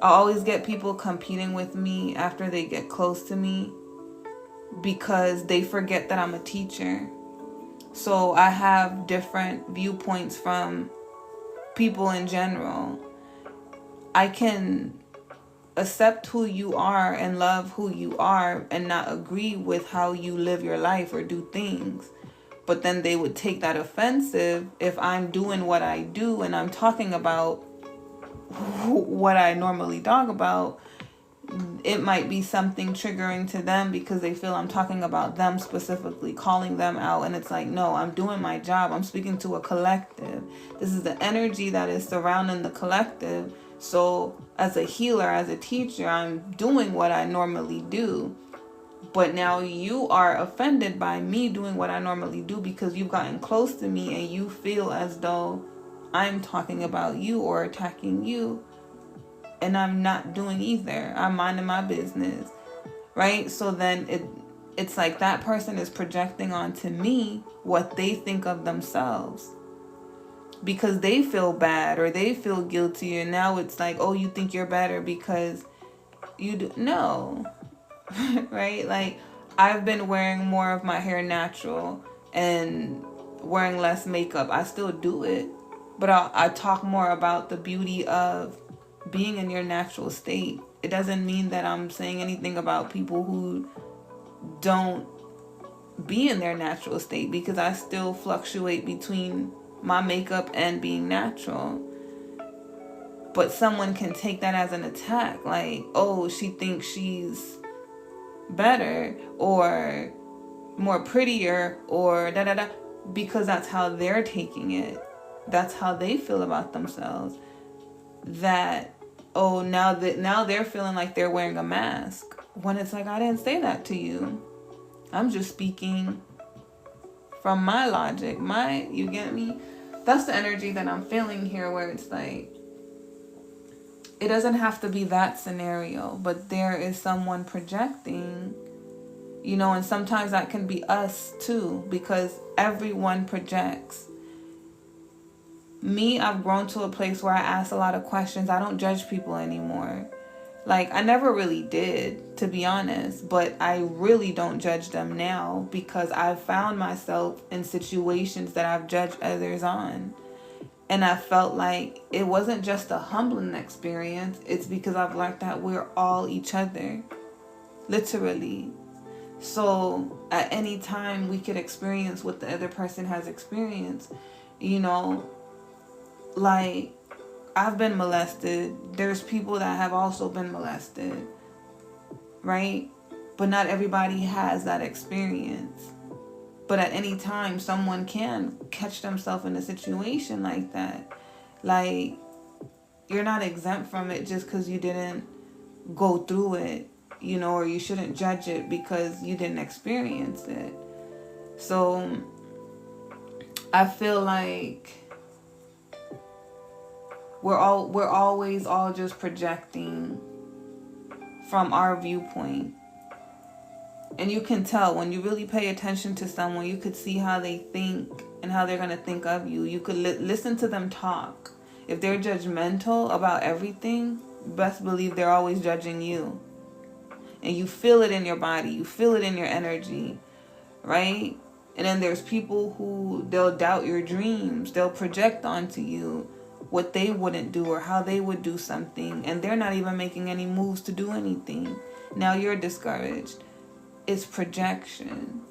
I always get people competing with me after they get close to me because they forget that I'm a teacher. So I have different viewpoints from people in general. I can accept who you are and love who you are and not agree with how you live your life or do things. But then they would take that offensive if I'm doing what I do and I'm talking about what I normally talk about. It might be something triggering to them because they feel I'm talking about them specifically, calling them out. And it's like, no, I'm doing my job. I'm speaking to a collective. This is the energy that is surrounding the collective. So as a healer, as a teacher, I'm doing what I normally do. But now you are offended by me doing what I normally do because you've gotten close to me and you feel as though I'm talking about you or attacking you. And I'm not doing either. I'm minding my business, right? So then it's like that person is projecting onto me what they think of themselves. because they feel bad or they feel guilty, and now it's like, oh, you think you're better because you do. No. Right? Like, I've been wearing more of my hair natural and wearing less makeup. I still do it, but I talk more about the beauty of being in your natural state. It doesn't mean that I'm saying anything about people who don't be in their natural state, because I still fluctuate between my makeup and being natural. But someone can take that as an attack, like, oh, she thinks she's better or more prettier or da da da, because that's how they're taking it. That's how they feel about themselves. That, oh, now they're feeling like they're wearing a mask, when it's like, I didn't say that to you. I'm just speaking from my logic. You get me? That's the energy that I'm feeling here, where it's like, it doesn't have to be that scenario, but there is someone projecting, and sometimes that can be us too, because everyone projects. Me, I've grown to a place where I ask a lot of questions. I don't judge people anymore. Like, I never really did, to be honest, but I really don't judge them now, because I've found myself in situations that I've judged others on. And I felt like it wasn't just a humbling experience. It's because I've learned that we're all each other. Literally. So at any time we could experience what the other person has experienced. Like, I've been molested. There's people that have also been molested. Right? But not everybody has that experience. But at any time, someone can catch themselves in a situation like that. Like, you're not exempt from it just because you didn't go through it, or you shouldn't judge it because you didn't experience it. So, I feel like we're always all just projecting from our viewpoint. And you can tell when you really pay attention to someone, you could see how they think and how they're going to think of you. You could listen to them talk. If they're judgmental about everything, best believe they're always judging you. And you feel it in your body. You feel it in your energy. Right? And then there's people who, they'll doubt your dreams. They'll project onto you what they wouldn't do or how they would do something. And they're not even making any moves to do anything. Now you're discouraged. It's projection.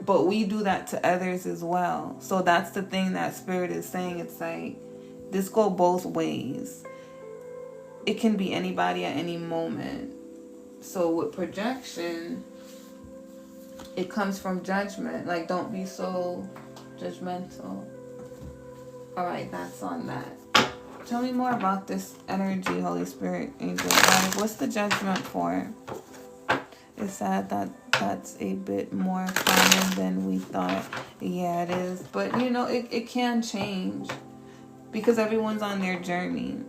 But we do that to others as well. So that's the thing that Spirit is saying. It's like, this go both ways. It can be anybody at any moment. So with projection, it comes from judgment. Like, don't be so judgmental. Alright, that's on that. Tell me more about this energy, Holy Spirit, Angel. Like, what's the judgment for? It's sad that that's a bit more common than we thought. Yeah, it is. But, it can change. Because everyone's on their journey.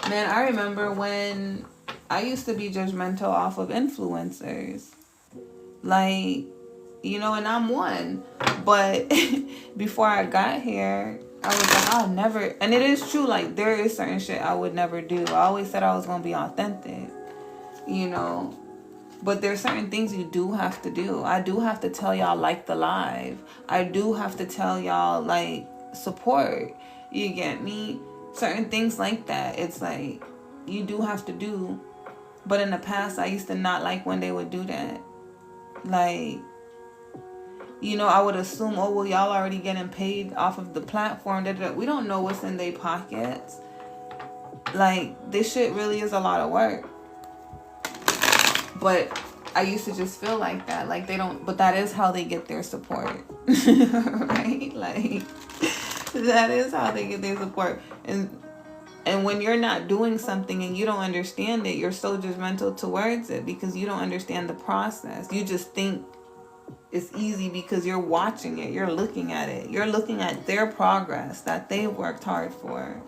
Man, I remember when I used to be judgmental off of influencers. Like, and I'm one. But before I got here, I was like, I'll never. And it is true. Like, there is certain shit I would never do. I always said I was going to be authentic. But there's certain things you do have to do. I do have to tell y'all, like the live. I do have to tell y'all, like, support. You get me? Certain things like that. It's like, you do have to do. But in the past, I used to not like when they would do that. Like, I would assume, oh, well, y'all already getting paid off of the platform. We don't know what's in their pockets. Like, this shit really is a lot of work. But I used to just feel like that. Like, they don't, but that is how they get their support. Right? Like, that is how they get their support. And when you're not doing something and you don't understand it, you're so judgmental towards it because you don't understand the process. You just think it's easy because you're watching it. You're looking at it. You're looking at their progress that they worked hard for.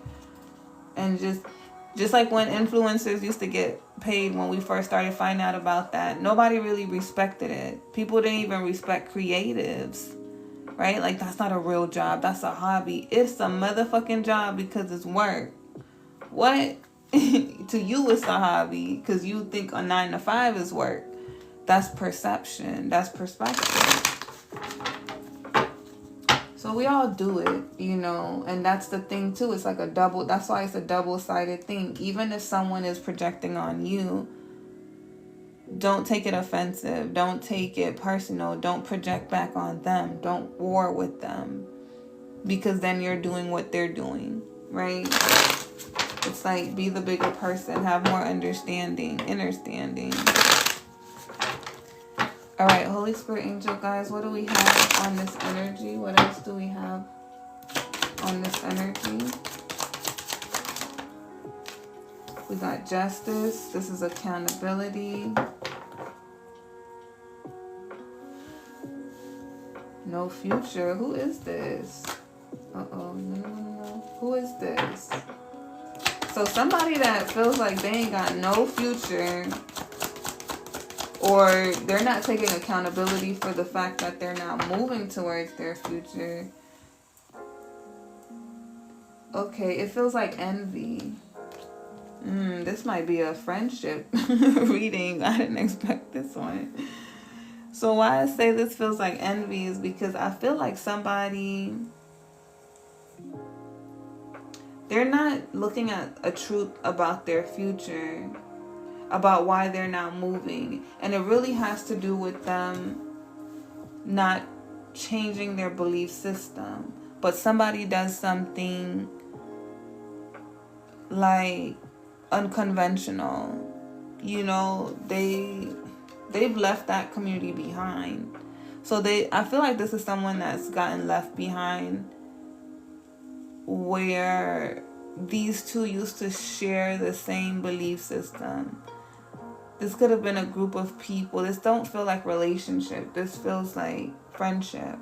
And just like when influencers used to get paid when we first started finding out about that, nobody really respected it. People didn't even respect creatives. right? Like, that's not a real job. That's a hobby. It's a motherfucking job because it's work. What? To you, it's a hobby because you think a 9 to 5 is work. That's perception. That's perspective. So we all do it, you know, and that's the thing too. It's like that's why it's a double-sided thing. Even if someone is projecting on you, don't take it offensive. Don't take it personal. Don't project back on them. Don't war with them, because then you're doing what they're doing, right? It's like, be the bigger person, have more understanding, understanding. All right, Holy Spirit angel guys, what do we have on this energy? What else do we have on this energy? We got justice. This is accountability. No future. Who is this? Uh-oh. No. Who is this? So somebody that feels like they ain't got no future, or they're not taking accountability for the fact that they're not moving towards their future. Okay, it feels like envy. This might be a friendship reading. I didn't expect this one. So why I say this feels like envy is because I feel like somebody, they're not looking at a truth about their future, about why they're not moving. And it really has to do with them not changing their belief system. But somebody does something like unconventional. You know, they've left that community behind. So I feel like this is someone that's gotten left behind, where these two used to share the same belief system. This could have been a group of people. This don't feel like relationship. This feels like friendship,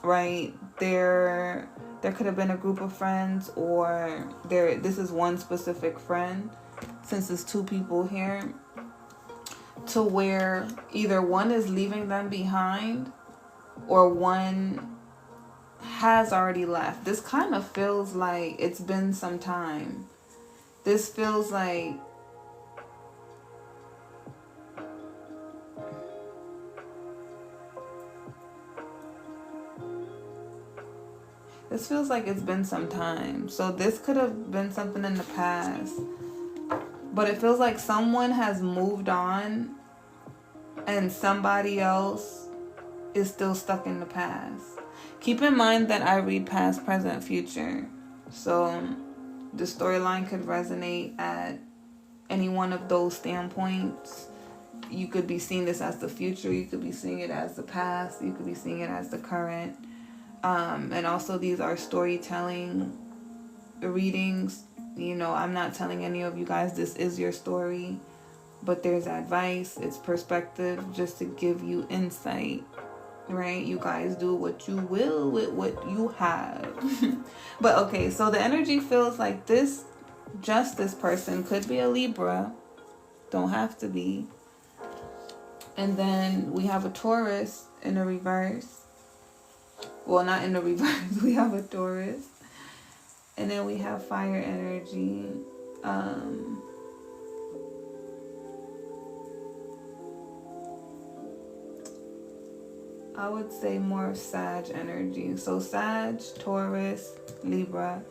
right? There could have been a group of friends, or this is one specific friend, since there's two people here, to where either one is leaving them behind or one has already left. This kind of feels like it's been some time. This feels like it's been some time. So this could have been something in the past, but it feels like someone has moved on and somebody else is still stuck in the past. Keep in mind that I read past, present, future. So the storyline could resonate at any one of those standpoints. You could be seeing this as the future. You could be seeing it as the past. You could be seeing it as the current. And also, these are storytelling readings. You know, I'm not telling any of you guys this is your story, but there's advice. It's perspective, just to give you insight, right? You guys do what you will with what you have. But okay, so the energy feels like this justice person could be a Libra. Don't have to be. And then we have a Taurus in the reverse. Well, not in the reverse. We have a Taurus. And then we have fire energy. I would say more Sag energy. So Sag, Taurus, Libra.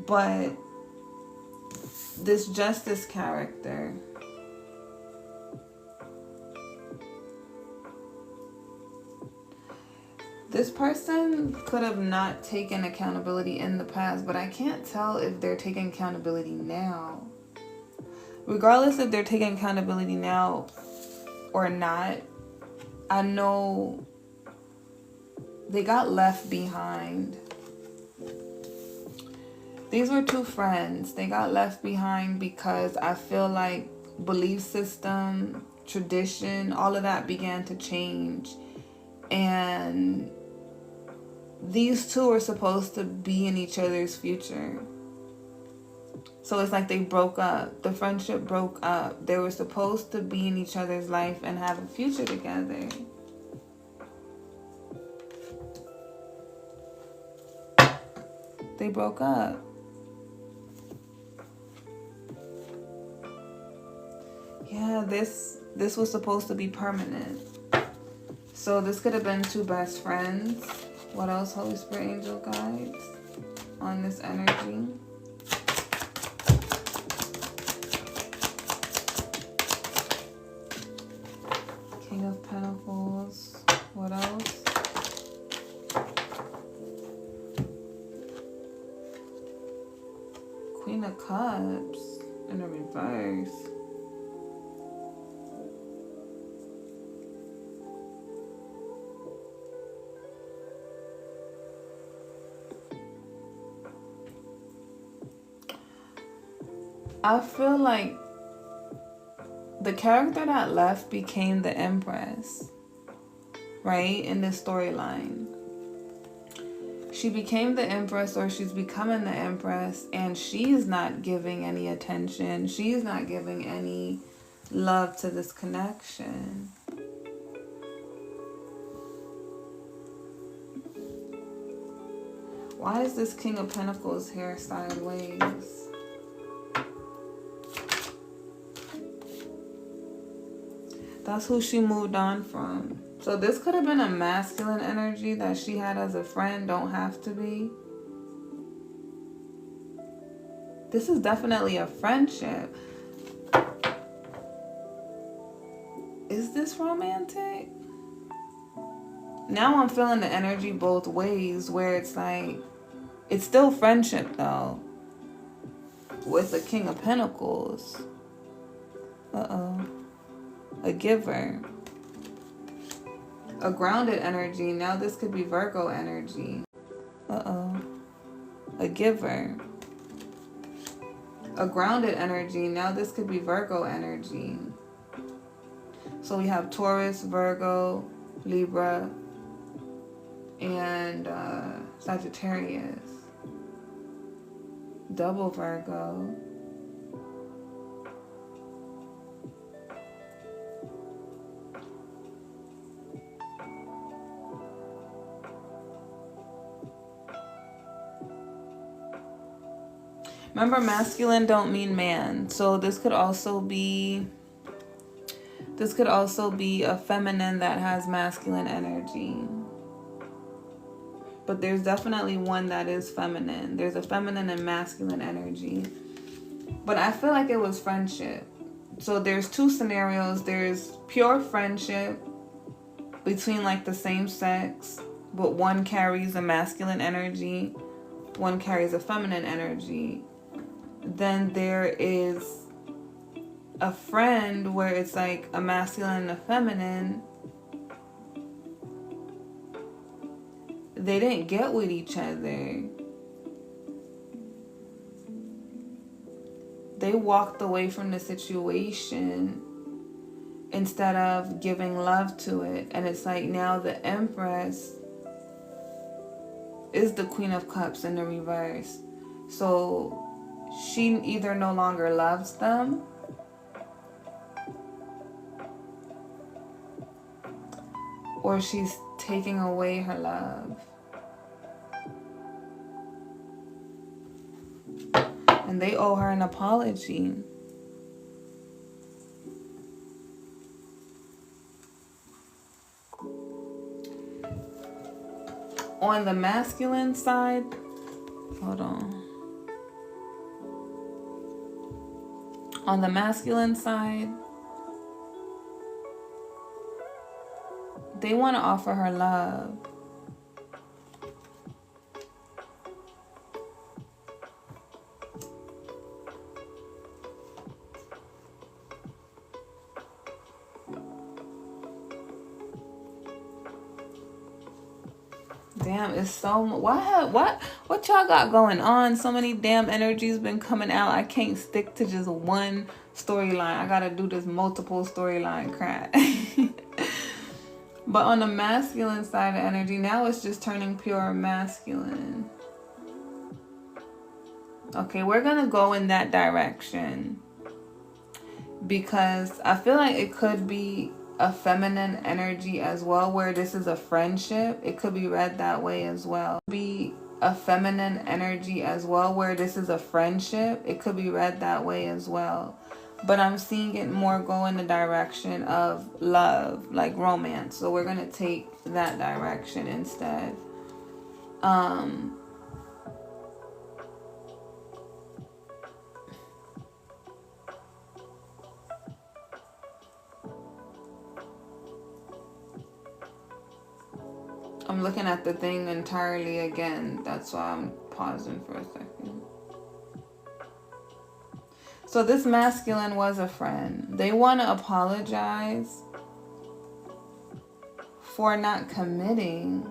But this justice character, this person could have not taken accountability in the past, but I can't tell if they're taking accountability now. Regardless if they're taking accountability now or not, I know they got left behind. These were two friends. They got left behind because I feel like belief system, tradition, all of that began to change. And these two are supposed to be in each other's future. So it's like they broke up. The friendship broke up. They were supposed to be in each other's life and have a future together. They broke up. Yeah, this was supposed to be permanent. So this could have been two best friends. What else, Holy Spirit, angel guides on this energy? King of Pentacles. What else? Queen of Cups in the reverse. I feel like the character that left became the Empress, right? In this storyline. She became the Empress, or she's becoming the Empress, and she's not giving any attention. She's not giving any love to this connection. Why is this King of Pentacles here sideways? That's who she moved on from. So this could have been a masculine energy that she had as a friend. Don't have to be. This is definitely a friendship. Is this romantic? Now I'm feeling the energy both ways, where it's like, it's still friendship though, with the King of Pentacles. A giver. A grounded energy. Now this could be Virgo energy. A giver. A grounded energy. Now this could be Virgo energy. So we have Taurus, Virgo, Libra, and Sagittarius. Double Virgo. Remember, masculine don't mean man. So this could also be a feminine that has masculine energy. But there's definitely one that is feminine. There's a feminine and masculine energy. But I feel like it was friendship. So there's two scenarios. There's pure friendship between like the same sex, but one carries a masculine energy, one carries a feminine energy. Then there is a friend where it's like a masculine and a feminine. They didn't get with each other. They walked away from the situation instead of giving love to it. And it's like now the Empress is the Queen of Cups in the reverse. So she either no longer loves them or she's taking away her love. And they owe her an apology. On the masculine side, hold on. On the masculine side, they want to offer her love. Damn, it's so what y'all got going on? So many damn energies been coming out. I can't stick to just one storyline. I gotta do this multiple storyline crap. But on the masculine side of energy, now it's just turning pure masculine. Okay, we're gonna go in that direction because I feel like it could be a feminine energy as well, where this is a friendship. It could be read that way as well. Be a feminine energy as well, where this is a friendship. It could be read that way as well. But I'm seeing it more go in the direction of love, like romance. So we're going to take that direction instead. I'm looking at the thing entirely again. That's why I'm pausing for a second. So this masculine was a friend. They want to apologize for not committing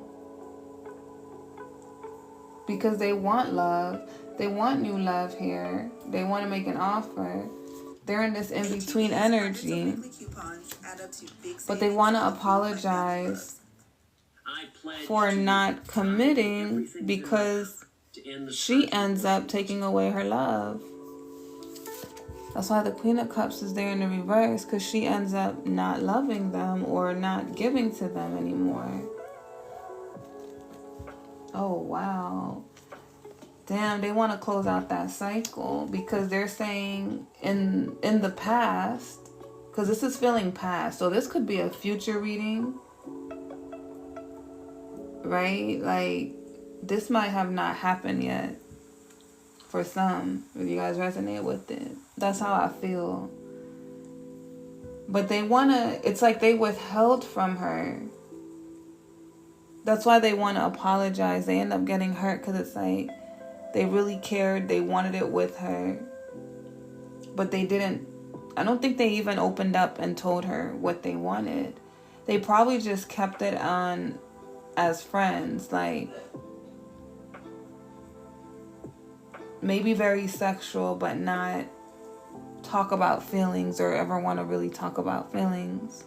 because they want love. They want new love here. They want to make an offer. They're in this in-between energy. But they want to apologize for not committing because she ends up taking away her love. That's why the Queen of Cups is there in the reverse, because she ends up not loving them or not giving to them anymore. Oh, wow. Damn, they want to close out that cycle because they're saying in the past, because this is feeling past, so this could be a future reading, right? Like, this might have not happened yet for some, if you guys resonate with it. That's how I feel. But they want to, it's like they withheld from her. That's why they want to apologize. They end up getting hurt because it's like they really cared. They wanted it with her. But they didn't, I don't think they even opened up and told her what they wanted. They probably just kept it on as friends. Like, maybe very sexual, but not talk about feelings or ever want to really talk about feelings.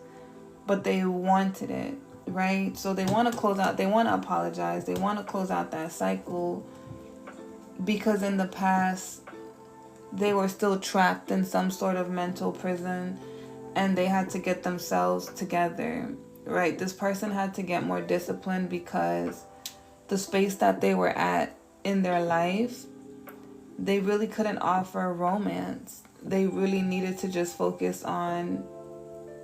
But they wanted it, right? So they want to close out, they want to apologize, they want to close out that cycle because in the past they were still trapped in some sort of mental prison and they had to get themselves together, right? This person had to get more disciplined because the space that they were at in their life, they really couldn't offer romance. They really needed to just focus on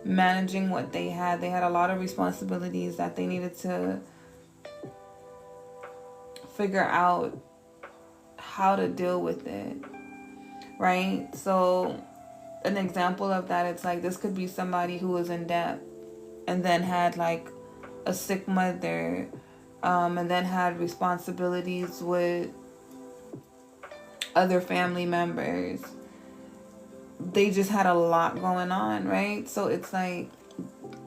managing what they had. They had a lot of responsibilities that they needed to figure out how to deal with it, right? So an example of that, it's like this could be somebody who was in debt and then had like a sick mother, and then had responsibilities with other family members. They just had a lot going on, right? So it's like,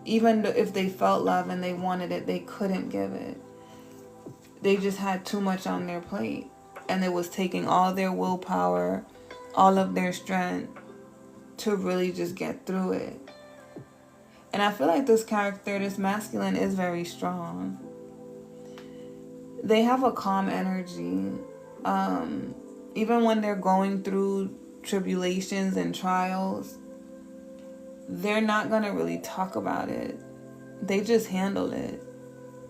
even if they felt love and they wanted it, they couldn't give it. They just had too much on their plate. And it was taking all their willpower, all of their strength to really just get through it. And I feel like this character, this masculine, is very strong. They have a calm energy. Even when they're going through tribulations and trials, they're not going to really talk about it. They just handle it.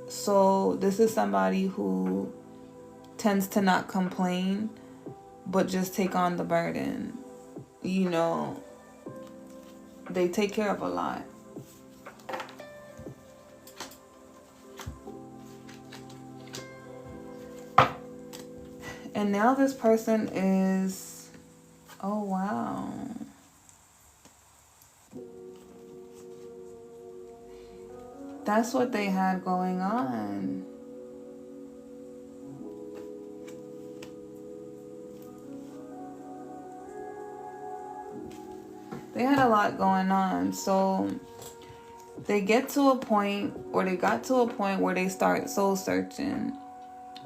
So this is somebody who tends to not complain, but just take on the burden. You know, they take care of a lot. And now this person is, oh wow. That's what they had going on. They had a lot going on. So they get to a point, or they got to a point where they start soul searching.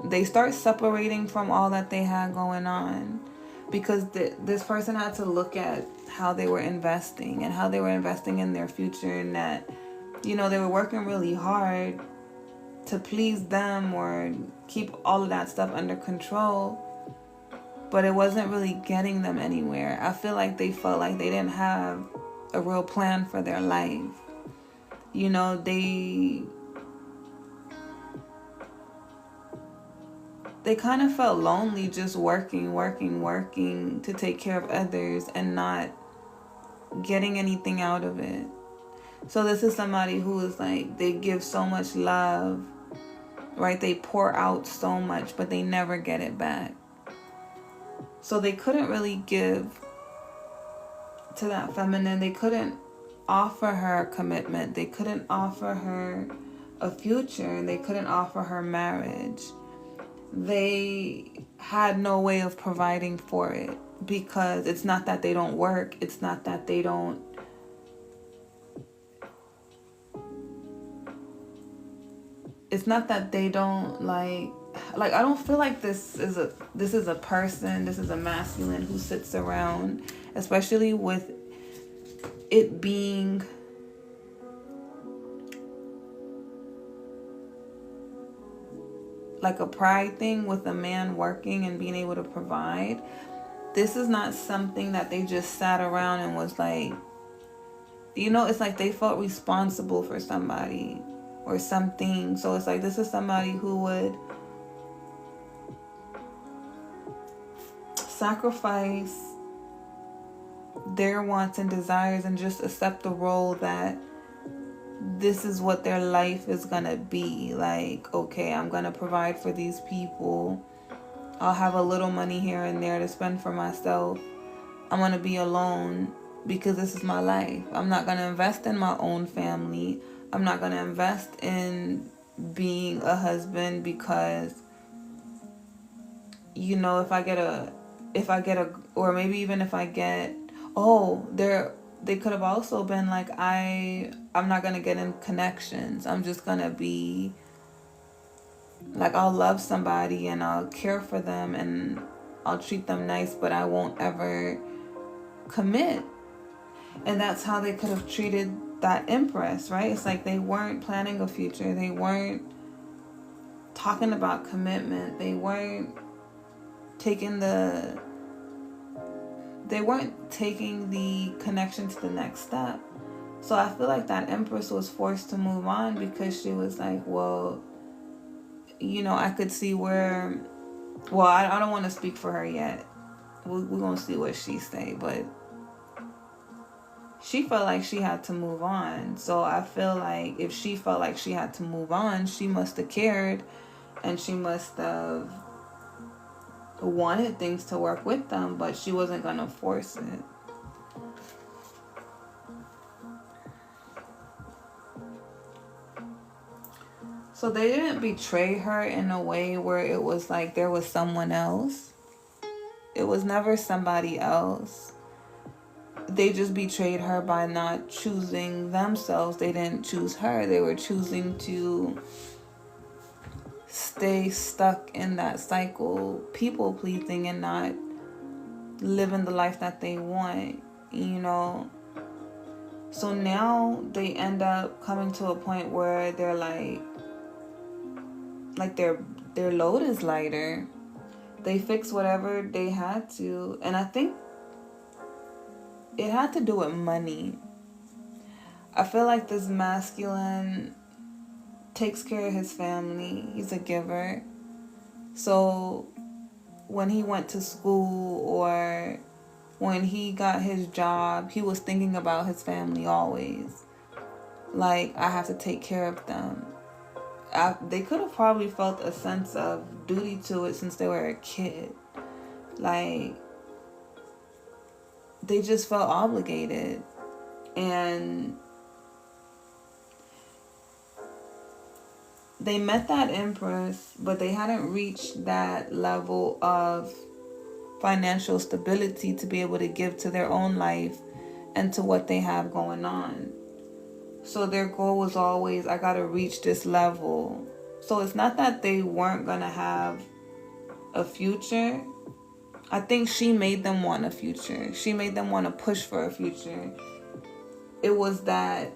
They start separating from all that they had going on, because this person had to look at how they were investing and how they were investing in their future, and that, you know, they were working really hard to please them or keep all of that stuff under control, but it wasn't really getting them anywhere. I feel like they felt like they didn't have a real plan for their life. You know, they they kind of felt lonely just working to take care of others and not getting anything out of it. So this is somebody who is like, they give so much love, right? They pour out so much, but they never get it back. So they couldn't really give to that feminine. They couldn't offer her a commitment. They couldn't offer her a future. They couldn't offer her marriage. They had no way of providing for it, because it's not that they don't work. It's not that they don't like I don't feel like this is a person, this is a masculine who sits around, especially with it being like a pride thing with a man working and being able to provide. This is not something that they just sat around and was like, it's like they felt responsible for somebody or something. So it's like, this is somebody who would sacrifice their wants and desires and just accept the role that this is what their life is gonna be. Like, okay, I'm gonna provide for these people. I'll have a little money here and there to spend for myself. I'm gonna be alone because this is my life. I'm not gonna invest in my own family. I'm not gonna invest in being a husband because, or maybe even if I get, they could have also been like, I'm not gonna get in connections. I'm just gonna be like, I'll love somebody and I'll care for them and I'll treat them nice, but I won't ever commit. And that's how they could have treated that empress, right? It's like they weren't planning a future. They weren't talking about commitment. They weren't taking the connection to the next step. So I feel like that empress was forced to move on because she was like, well, I could see where, I don't want to speak for her yet. We're going to see what she say, but she felt like she had to move on. So I feel like if she felt like she had to move on, she must have cared and she must have wanted things to work with them, but she wasn't going to force it. So they didn't betray her in a way where it was like there was someone else. It was never somebody else. They just betrayed her by not choosing themselves. They didn't choose her. They were choosing to stay stuck in that cycle, people pleasing and not living the life that they want, So now they end up coming to a point where they're like their load is lighter. They fixed whatever they had to, and I think it had to do with money. I feel like this masculine takes care of his family. He's a giver. So when he went to school or when he got his job, he was thinking about his family always. Like, I have to take care of them. They could have probably felt a sense of duty to it since they were a kid. Like, they just felt obligated. And they met that empress, but they hadn't reached that level of financial stability to be able to give to their own life and to what they have going on. So their goal was always, I gotta reach this level. So it's not that they weren't gonna have a future. I think she made them want a future. She made them want to push for a future. It was that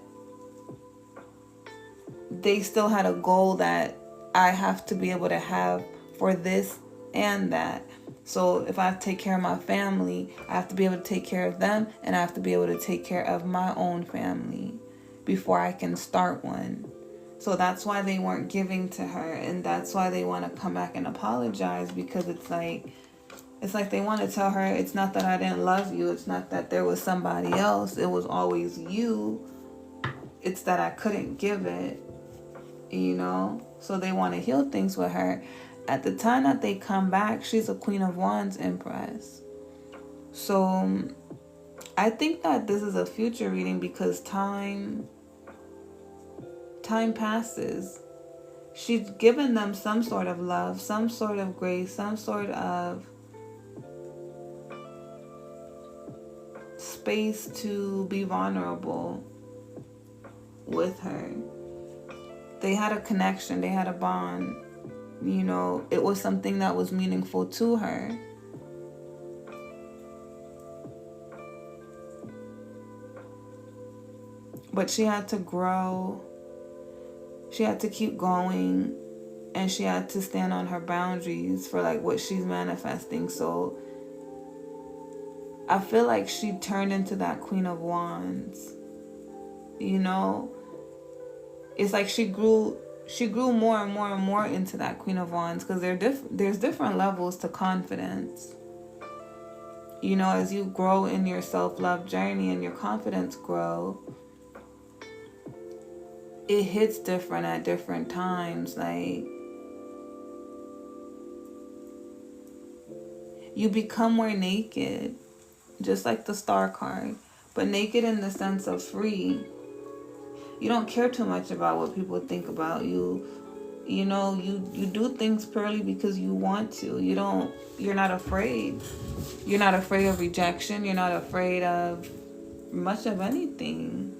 they still had a goal that I have to be able to have for this and that. So if I have to take care of my family, I have to be able to take care of them, and I have to be able to take care of my own family before I can start one. So that's why they weren't giving to her, and that's why they want to come back and apologize, because it's like they want to tell her, it's not that I didn't love you, it's not that there was somebody else, it was always you, it's that I couldn't give it, you know. So they want to heal things with her. At the time that they come back, she's a Queen of Wands Empress. So I think that this is a future reading, because time passes. She's given them some sort of love, some sort of grace, some sort of space to be vulnerable with her. They had a connection, they had a bond, you know, it was something that was meaningful to her. But she had to grow. She had to keep going, and she had to stand on her boundaries for like what she's manifesting. So I feel like she turned into that Queen of Wands. You know, it's like she grew more and more and more into that Queen of Wands, because there's different levels to confidence. You know, as you grow in your self-love journey and your confidence grow, it hits different at different times. Like, you become more naked, just like the Star card, but naked in the sense of free. You don't care too much about what people think about you. You know, you do things purely because you want to. You're not afraid. You're not afraid of rejection. You're not afraid of much of anything.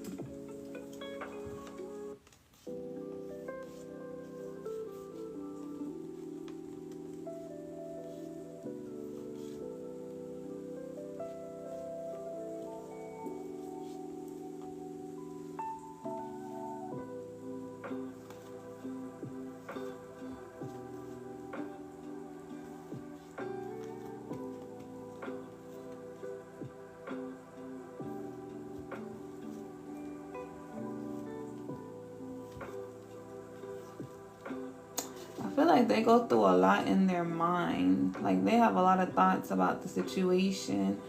I feel like they go through a lot in their mind. Like, they have a lot of thoughts about the situation.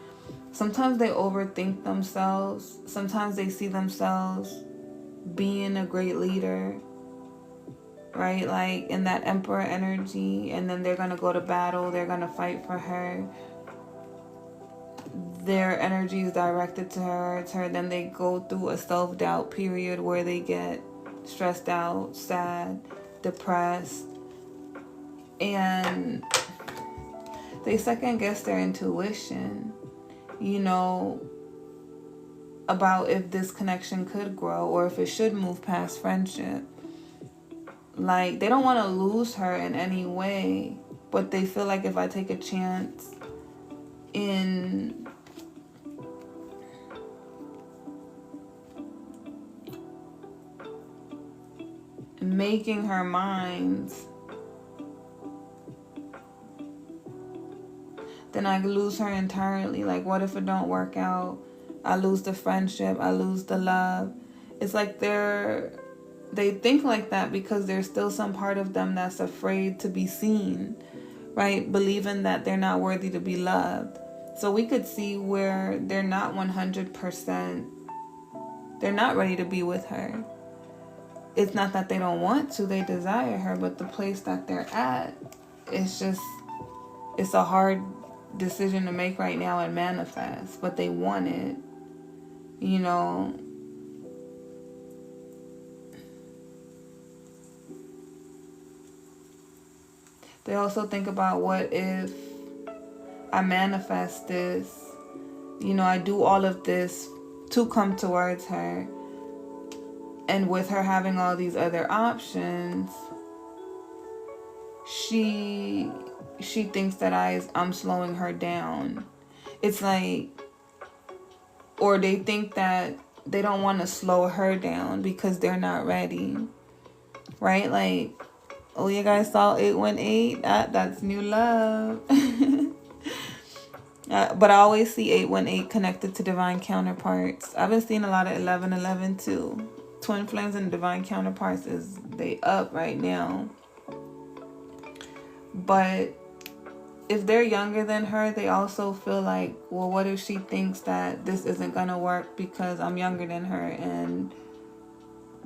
Sometimes they overthink themselves. Sometimes they see themselves being a great leader, right? Like in that Emperor energy. And then they're going to go to battle. They're going to fight for her. Their energy is directed to her. It's her. Then they go through a self-doubt period where they get stressed out, sad, depressed. And they second guess their intuition, you know, about if this connection could grow or if it should move past friendship. Like, they don't want to lose her in any way, but they feel like if I take a chance in making her mine, then I lose her entirely. Like, what if it don't work out? I lose the friendship. I lose the love. It's like they think like that because there's still some part of them that's afraid to be seen, right? Believing that they're not worthy to be loved. So we could see where they're not 100%. They're not ready to be with her. It's not that they don't want to. They desire her. But the place that they're at, it's a hard decision to make right now and manifest, but they want it, you know. They also think about, what if I manifest this, you know, I do all of this to come towards her, and with her having all these other options, she thinks that I'm slowing her down. It's like, or they think that they don't want to slow her down because they're not ready, right? Like, oh, you guys saw 818? That's new love. But I always see 818 connected to divine counterparts. I've been seeing a lot of 1111 too. twin flames and divine counterparts is they up right now. But if they're younger than her, they also feel like, well, what if she thinks that this isn't going to work because I'm younger than her and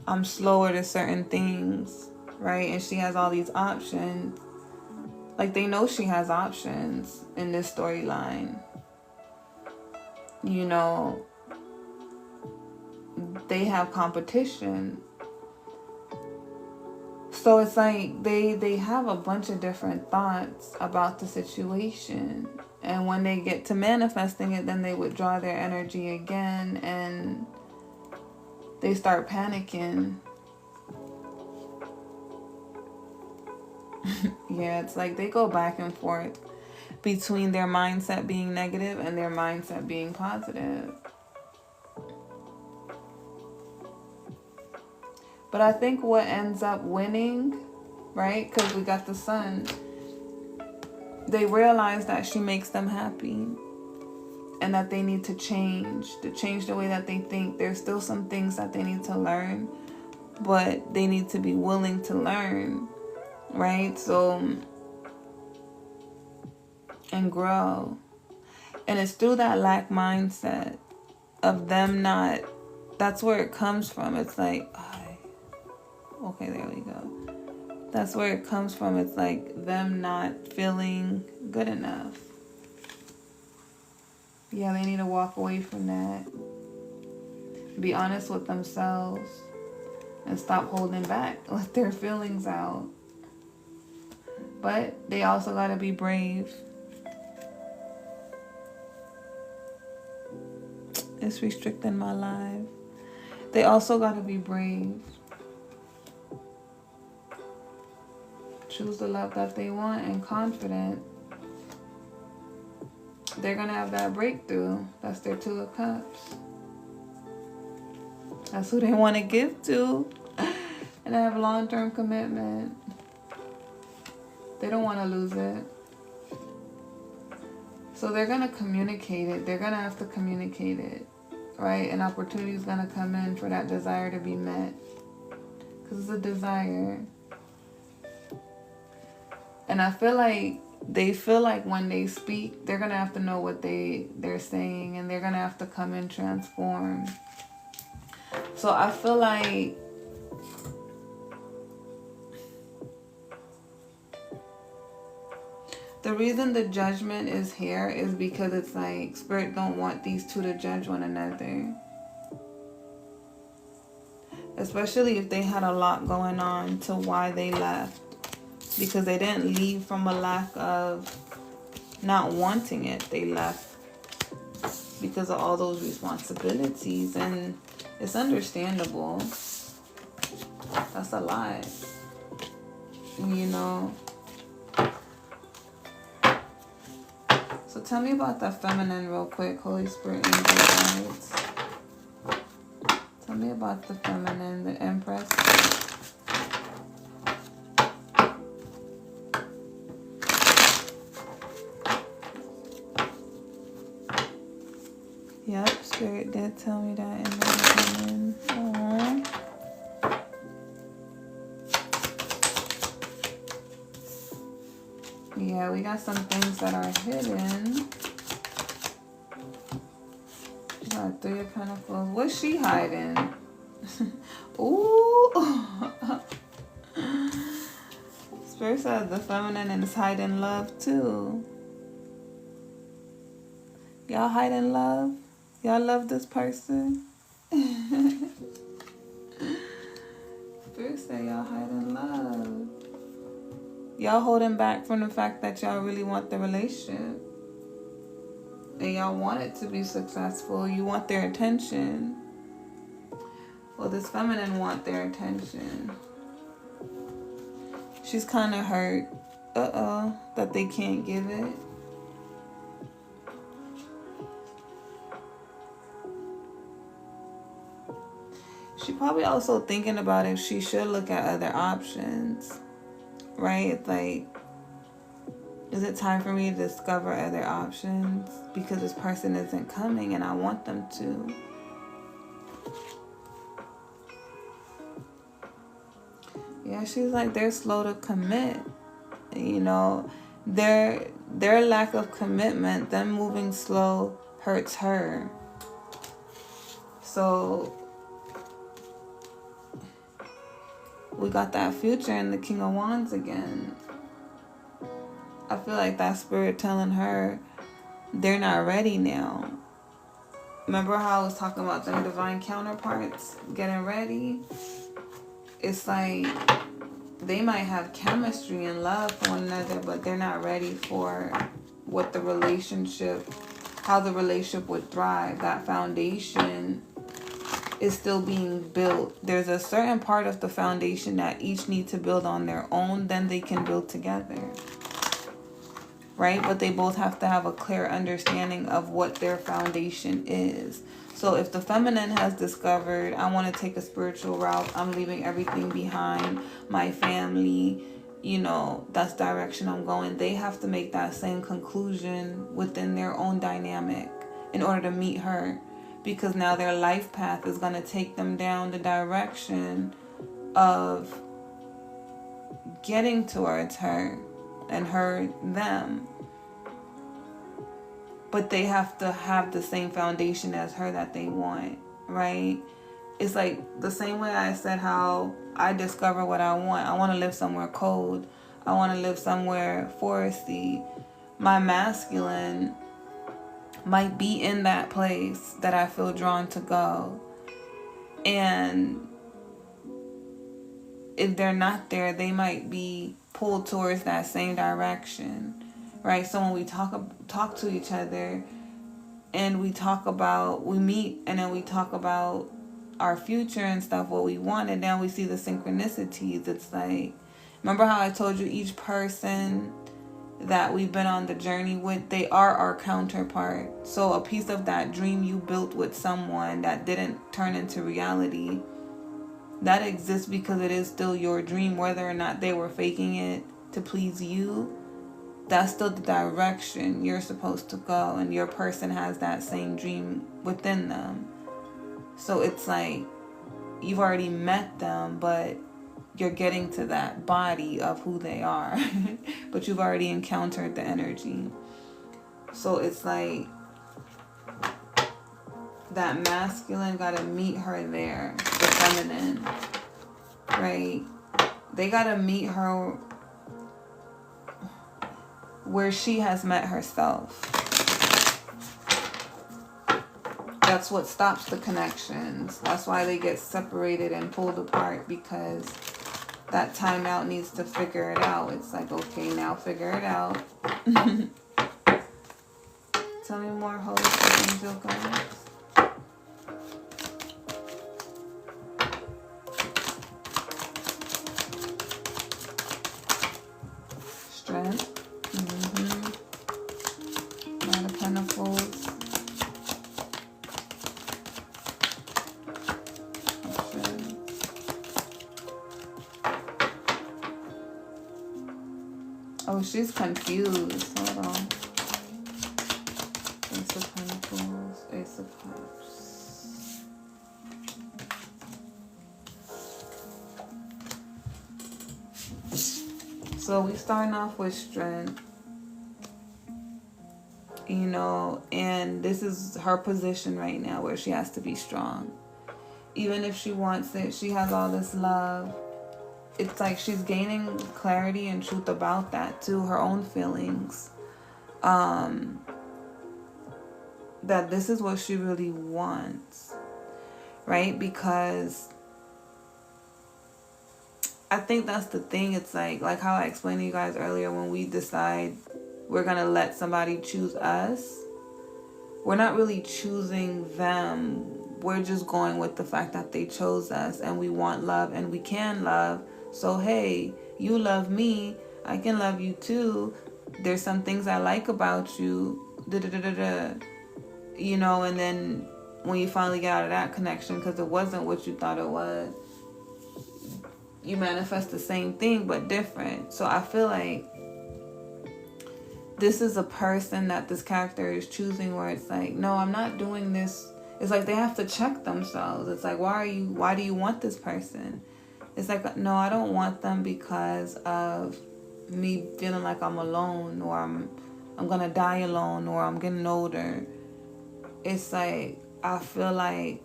I'm slower to certain things, right? And she has all these options. Like, they know she has options in this storyline. You know, they have competition. So it's like they have a bunch of different thoughts about the situation. And when they get to manifesting it, then they withdraw their energy again and they start panicking. Yeah, it's like they go back and forth between their mindset being negative and their mindset being positive. But I think what ends up winning, right? Because we got the sun. They realize that she makes them happy. And that they need to change the way that they think. There's still some things that they need to learn. But they need to be willing to learn. Right? So, and grow. And it's through that lack mindset of them not, that's where it comes from. It's like, okay, there we go. That's where it comes from. It's like them not feeling good enough. Yeah, they need to walk away from that. Be honest with themselves. And stop holding back. Let their feelings out. But they also got to be brave. It's restricting my life. They also got to be brave. Choose the love that they want and confident. They're going to have that breakthrough. That's their Two of Cups. That's who they want to give to. And have long-term commitment. They don't want to lose it. So they're going to communicate it. They're going to have to communicate it. Right? An opportunity is going to come in for that desire to be met. Because it's a desire. And I feel like they feel like when they speak, they're going to have to know what they're saying. And they're going to have to come and transform. So I feel like the reason the Judgment is here is because it's like Spirit don't want these two to judge one another. Especially if they had a lot going on to why they left. Because they didn't leave from a lack of not wanting it. They left because of all those responsibilities. And it's understandable. That's a lot. You know. So tell me about the feminine real quick. Holy Spirit, angel guides. Tell me about the feminine, the Empress. Yep, Spirit did tell me that in the beginning. Aww. Yeah, we got some things that are hidden. We got Three of Pentacles. What's she hiding? Ooh. Spirit says the feminine is hiding love too. Y'all hiding love? Y'all love this person? Spirit say y'all hiding love. Y'all holding back from the fact that y'all really want the relationship. And y'all want it to be successful. You want their attention. Well, this feminine want their attention. She's kind of hurt. That they can't give it. She probably also thinking about if she should look at other options. Right? It's like, is it time for me to discover other options? Because this person isn't coming and I want them to. Yeah, she's like, they're slow to commit. You know, their lack of commitment, them moving slow, hurts her. So we got that future in the King of Wands again. I feel like that spirit telling her they're not ready now. Remember how I was talking about them divine counterparts getting ready? It's like they might have chemistry and love for one another, but they're not ready for what the relationship, how the relationship would thrive. That foundation is still being built. There's a certain part of the foundation that each need to build on their own, then they can build together. Right? But they both have to have a clear understanding of what their foundation is. So if the feminine has discovered, I want to take a spiritual route, I'm leaving everything behind, my family, you know, that's the direction I'm going. They have to make that same conclusion within their own dynamic in order to meet her. Because now their life path is going to take them down the direction of getting towards her and her, them. But they have to have the same foundation as her that they want, right? It's like the same way I said how I discover what I want. I want to live somewhere cold. I want to live somewhere foresty. My masculine might be in that place that I feel drawn to go. And if they're not there, they might be pulled towards that same direction. Right, so when we talk to each other, and we meet, and then we talk about our future and stuff, what we want, and then we see the synchronicities. It's like, remember how I told you each person that we've been on the journey with, they are our counterpart. So a piece of that dream you built with someone that didn't turn into reality, that exists because it is still your dream, whether or not they were faking it to please you. That's still the direction you're supposed to go, and your person has that same dream within them. So it's like you've already met them, but you're getting to that body of who they are. But you've already encountered the energy. So it's like that masculine got to meet her there, the feminine, right? They got to meet her where she has met herself. That's what stops the connections. That's why they get separated and pulled apart, because that timeout needs to figure it out. It's like, okay, now figure it out. Tell me more, Holy Spirit, Angel Guides. Strength. Nine of Pentacles. Okay. Oh, she's confused. Hold on. Ace of Pentacles, Ace of Cups. So we starting off with strength. You know, and this is her position right now where she has to be strong. Even if she wants it, she has all this love. It's like she's gaining clarity and truth about that too, her own feelings. That this is what she really wants, right? Because I think that's the thing. It's like how I explained to you guys earlier, when we decide we're going to let somebody choose us, we're not really choosing them. We're just going with the fact that they chose us, and we want love and we can love. So, hey, you love me, I can love you too. There's some things I like about you. You know, and then when you finally get out of that connection, because it wasn't what you thought it was, you manifest the same thing but different. So I feel like this is a person that this character is choosing, where it's like, no, I'm not doing this. It's like they have to check themselves. It's like, why do you want this person? It's like, no, I don't want them because of me feeling like I'm alone, or I'm gonna die alone, or I'm getting older. It's like, I feel like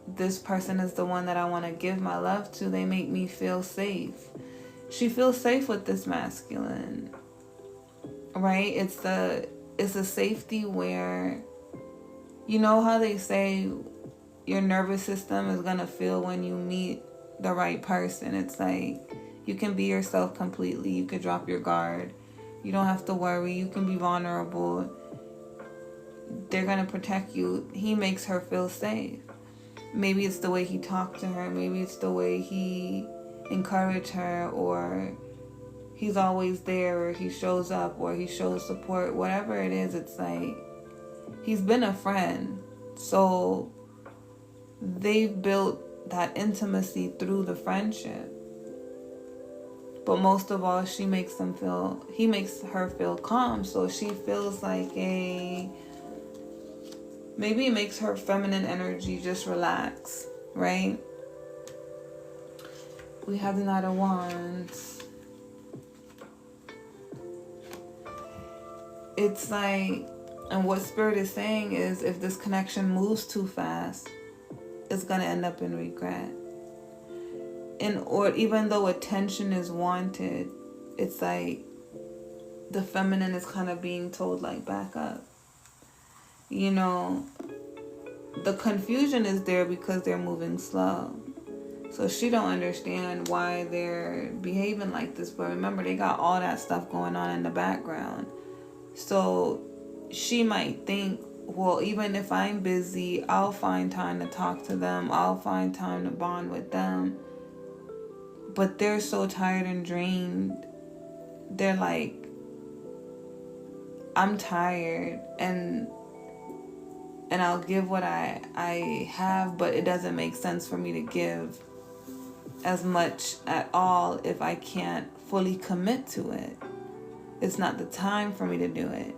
this person is the one that I want to give my love to. They make me feel safe. She feels safe with this masculine, right? It's a safety where, you know how they say your nervous system is gonna feel when you meet the right person. It's like, you can be yourself completely. You could drop your guard. You don't have to worry. You can be vulnerable. They're gonna protect you. He makes her feel safe. Maybe it's the way he talked to her. Maybe it's the way he encouraged her, or he's always there, or he shows up, or he shows support. Whatever it is, it's like, he's been a friend. So they've built that intimacy through the friendship. But most of all, he makes her feel calm. So she feels like maybe it makes her feminine energy just relax, right? We have the Knight of Wands. It's like, and what Spirit is saying is, if this connection moves too fast, it's going to end up in regret. Or even though attention is wanted, it's like the feminine is kind of being told, like, back up. You know, the confusion is there because they're moving slow. So she don't understand why they're behaving like this. But remember, they got all that stuff going on in the background. So she might think, well, even if I'm busy, I'll find time to talk to them. I'll find time to bond with them. But they're so tired and drained. They're like, I'm tired, and I'll give what I have, but it doesn't make sense for me to give as much at all if I can't fully commit to it. It's not the time for me to do it.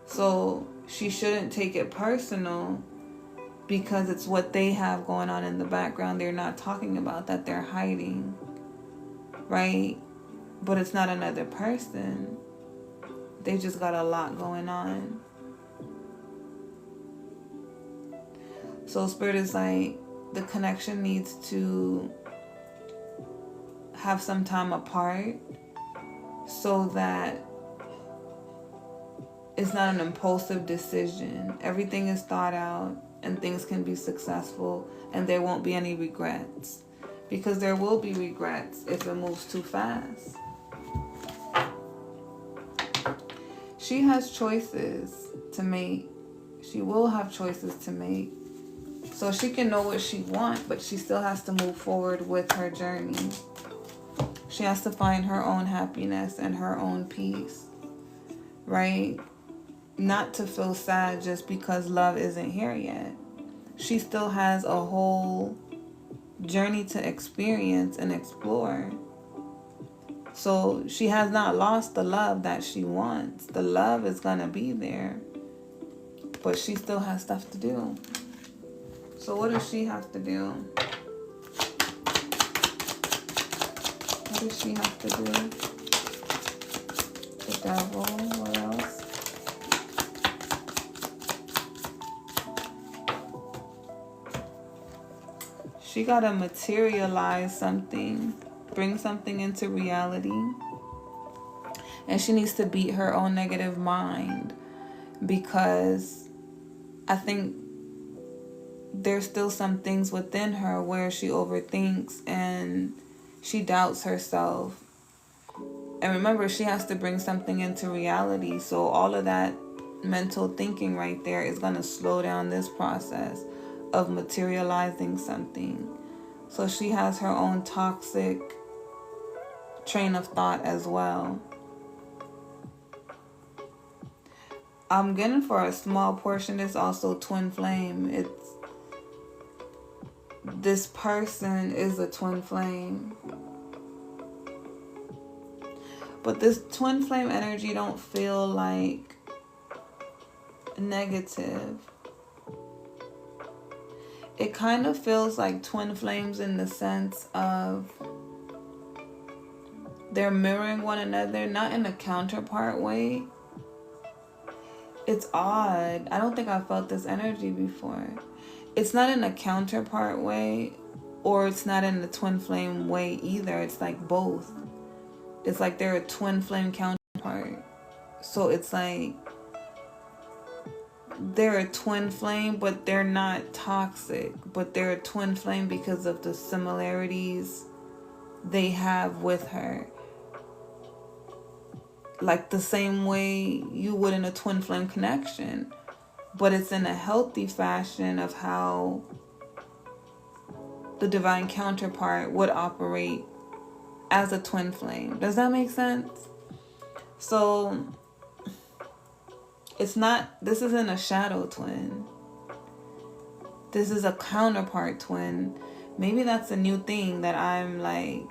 So she shouldn't take it personal, because it's what they have going on in the background. They're not talking about that. They're hiding, right? But it's not another person. They just got a lot going on. So Spirit is like, the connection needs to have some time apart so that it's not an impulsive decision. Everything is thought out and things can be successful, and there won't be any regrets, because there will be regrets if it moves too fast. She has choices to make. She will have choices to make. So she can know what she wants, but she still has to move forward with her journey. She has to find her own happiness and her own peace, right? Not to feel sad just because love isn't here yet. She still has a whole journey to experience and explore. So she has not lost the love that she wants. The love is going to be there, but she still has stuff to do. So what does she have to do? What does she have to do? The Devil. What else? She got to materialize something, bring something into reality. And she needs to beat her own negative mind, because I think there's still some things within her where she overthinks and she doubts herself. And remember, she has to bring something into reality. So all of that mental thinking right there is going to slow down this process of materializing something. So she has her own toxic train of thought as well. I'm getting, for a small portion, it's also twin flame. This person is a twin flame. But this twin flame energy don't feel like negative. it kind of feels like twin flames in the sense of they're mirroring one another, not in a counterpart way. It's odd. I don't think I felt this energy before. It's not in a counterpart way, or it's not in the twin flame way either. It's like both. It's like they're a twin flame counterpart. So it's like they're a twin flame, but they're not toxic. But they're a twin flame because of the similarities they have with her. Like the same way you would in a twin flame connection. But it's in a healthy fashion of how the divine counterpart would operate as a twin flame. Does that make sense? So it's not, this isn't a shadow twin. This is a counterpart twin. Maybe that's a new thing that I'm like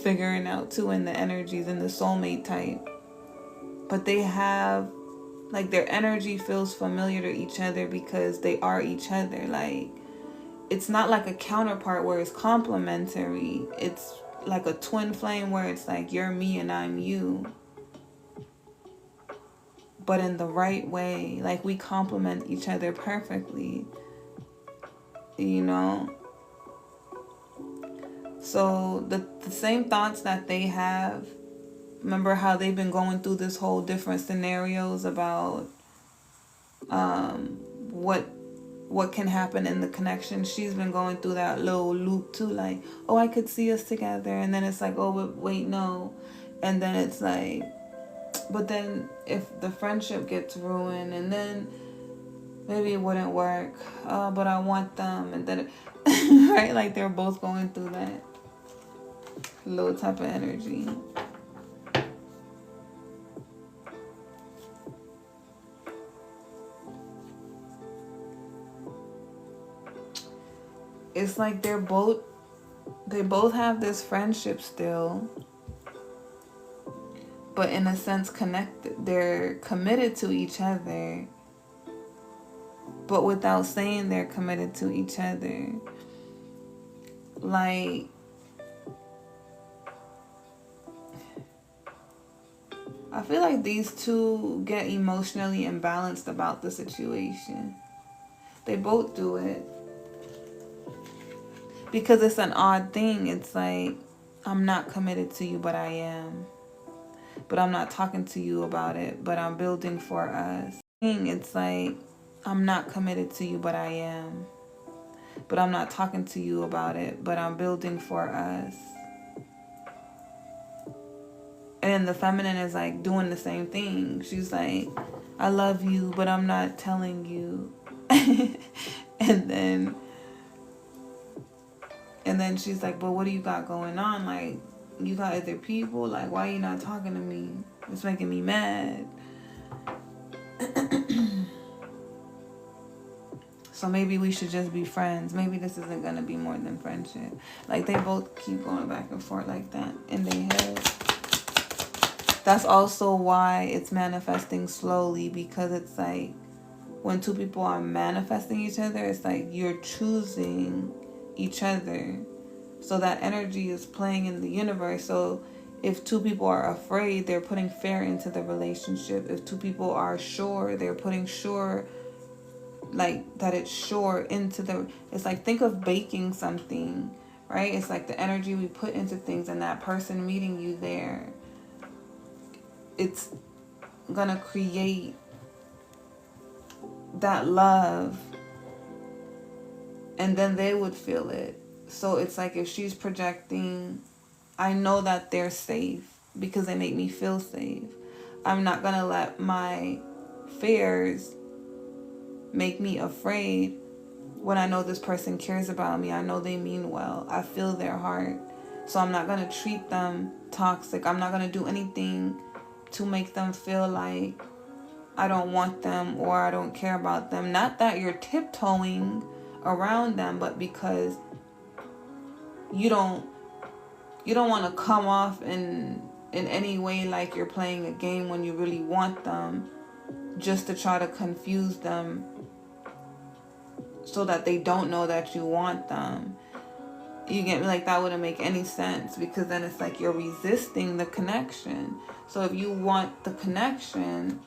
figuring out too in the energies, in the soulmate type. But they have, like, their energy feels familiar to each other because they are each other. Like, it's not like a counterpart where it's complementary. It's like a twin flame where it's like you're me and I'm you. But in the right way. Like, we complement each other perfectly. You know? So the same thoughts that they have, remember how they've been going through this whole different scenarios about what can happen in the connection. She's been going through that little loop too, like, oh, I could see us together, and then it's like, oh, but wait, no. And then it's like, but then if the friendship gets ruined, and then maybe it wouldn't work, but I want them, and then right, like they're both going through that little type of energy. It's like they both have this friendship still, but in a sense connected. They're committed to each other, but without saying they're committed to each other. Like, I feel like these two get emotionally imbalanced about the situation. They both do it. Because it's an odd thing. It's like, I'm not committed to you, but I am. But I'm not talking to you about it, but I'm building for us. It's like, I'm not committed to you, but I am. But I'm not talking to you about it, but I'm building for us. And then the feminine is like doing the same thing. She's like, I love you, but I'm not telling you. And then she's like, but what do you got going on? Like, you got other people? Like, why are you not talking to me? It's making me mad. So maybe we should just be friends. Maybe this isn't going to be more than friendship. Like, they both keep going back and forth like that in their head. That's also why it's manifesting slowly, because it's like when two people are manifesting each other, it's like you're choosing each other. So that energy is playing in the universe. So if two people are afraid, they're putting fear into the relationship. If two people are sure, they're putting sure, like that it's sure into the, it's like, think of baking something, right? It's like the energy we put into things, and that person meeting you there, it's gonna create that love, and then they would feel it. So it's like, if she's projecting, I know that they're safe because they make me feel safe. I'm not gonna let my fears make me afraid when I know this person cares about me. I know they mean well. I feel their heart. So I'm not gonna treat them toxic. I'm not gonna do anything to make them feel like I don't want them or I don't care about them. Not that you're tiptoeing around them, but because you don't want to come off in any way like you're playing a game when you really want them, just to try to confuse them so that they don't know that you want them. You get me? Like, that wouldn't make any sense, because then it's like you're resisting the connection. So if you want the connection,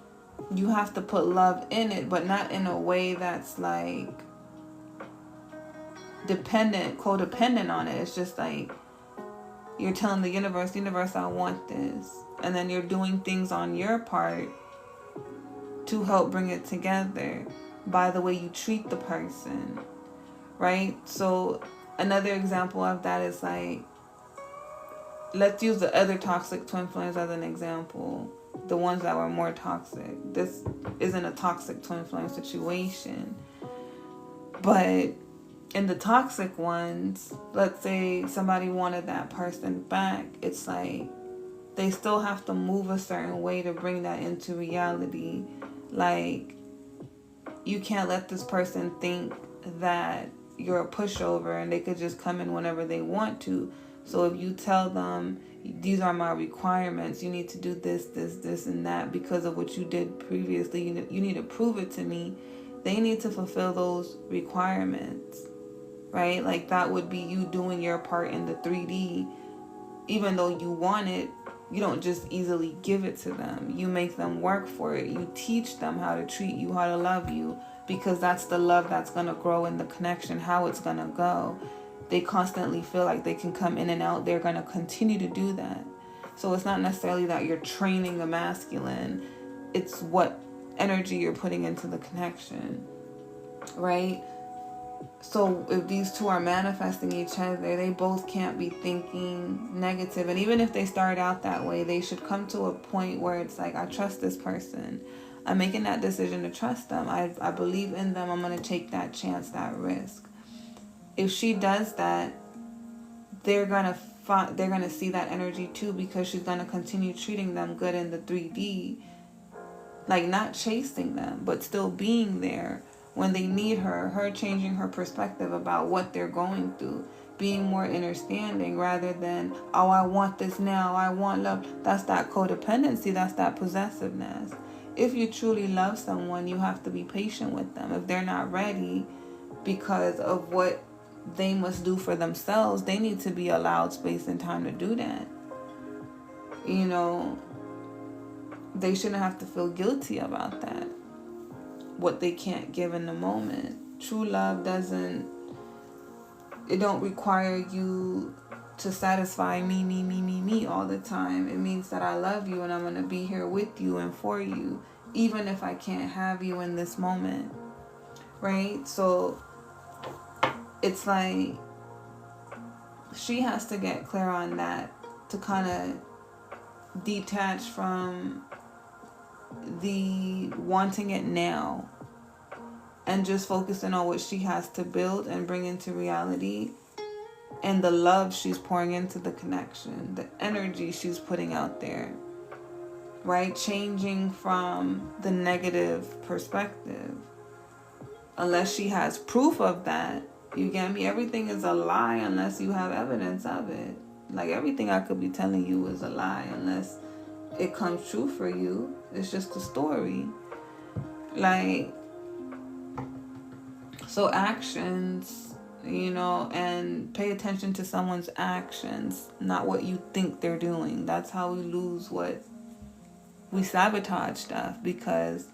you have to put love in it, but not in a way that's like codependent on it. It's just like you're telling the universe, I want this. And then you're doing things on your part to help bring it together by the way you treat the person, right? So another example of that is like, let's use the other toxic twin flames as an example. The ones that were more toxic. This isn't a toxic twin flame situation. But in the toxic ones, let's say somebody wanted that person back. It's like they still have to move a certain way to bring that into reality. Like, you can't let this person think that you're a pushover and they could just come in whenever they want to. So if you tell them, these are my requirements, you need to do this, and that because of what you did previously, you need to prove it to me, they need to fulfill those requirements, right? Like, that would be you doing your part in the 3D. Even though you want it, you don't just easily give it to them. You make them work for it. You teach them how to treat you, how to love you, because that's the love that's going to grow in the connection, how it's going to go. They constantly feel like they can come in and out. They're going to continue to do that. So it's not necessarily that you're training the masculine. It's what energy you're putting into the connection, right? So if these two are manifesting each other, they both can't be thinking negative. And even if they start out that way, they should come to a point where it's like, I trust this person. I'm making that decision to trust them. I believe in them. I'm going to take that chance, that risk. If she does that, they're going to see that energy too, because she's going to continue treating them good in the 3D. Like, not chasing them, but still being there when they need her changing her perspective about what they're going through, being more understanding rather than, oh, I want this now, I want love. That's that codependency, that's that possessiveness. If you truly love someone, you have to be patient with them. If they're not ready because of what they must do for themselves, they need to be allowed space and time to do that. You know, they shouldn't have to feel guilty about that, what they can't give in the moment. True love don't require you to satisfy me all the time. It means that I love you and I'm going to be here with you and for you, even if I can't have you in this moment, right? So it's like she has to get clear on that to kind of detach from the wanting it now and just focusing on what she has to build and bring into reality, and the love she's pouring into the connection, the energy she's putting out there, right? Changing from the negative perspective. Unless she has proof of that, you get me? Everything is a lie unless you have evidence of it. Like, everything I could be telling you is a lie unless it comes true for you. It's just a story. Like, so actions, you know, and pay attention to someone's actions, not what you think they're doing. That's how we sabotage stuff, because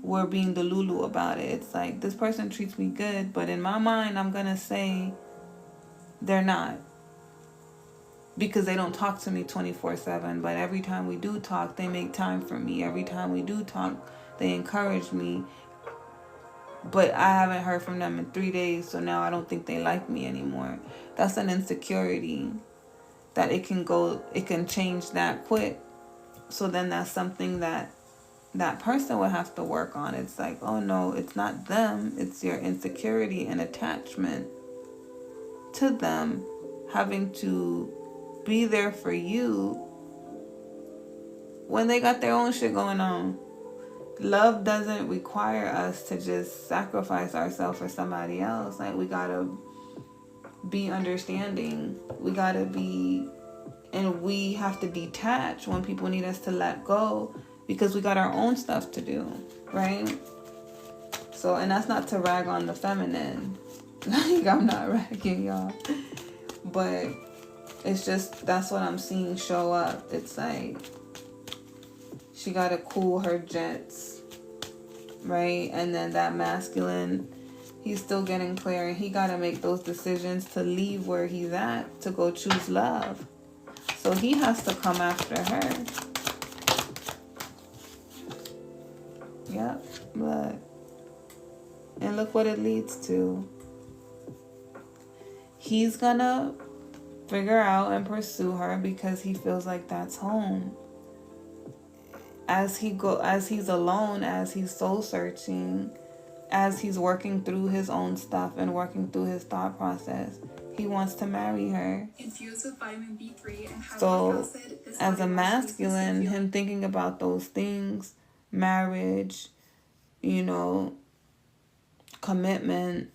we're being delulu about it. It's like, this person treats me good, but in my mind, I'm going to say they're not, because they don't talk to me 24/7. But every time we do talk, they make time for me. Every time we do talk, they encourage me. But I haven't heard from them in 3 days, so now I don't think they like me anymore. That's an insecurity that it can change that quick. So then that's something that person would have to work on. It's like, oh no, it's not them. It's your insecurity and attachment to them having to be there for you when they got their own shit going on. Love doesn't require us to just sacrifice ourselves for somebody else. Like, we gotta be understanding. We gotta be, and we have to detach when people need us to let go, because we got our own stuff to do, right? So, and that's not to rag on the feminine. Like, I'm not ragging y'all. But it's just, that's what I'm seeing show up. It's like, she got to cool her jets, right? And then that masculine, he's still getting clear, and he got to make those decisions to leave where he's at to go choose love. So he has to come after her. Yep, look. And look what it leads to. He's gonna figure out and pursue her because he feels like that's home. As he's alone, as he's soul searching, as he's working through his own stuff and working through his thought process, he wants to marry her. Infused with vitamin B3 and So, hyaluronic acid, this as a body wash masculine, him thinking about those things, marriage, you know, commitment,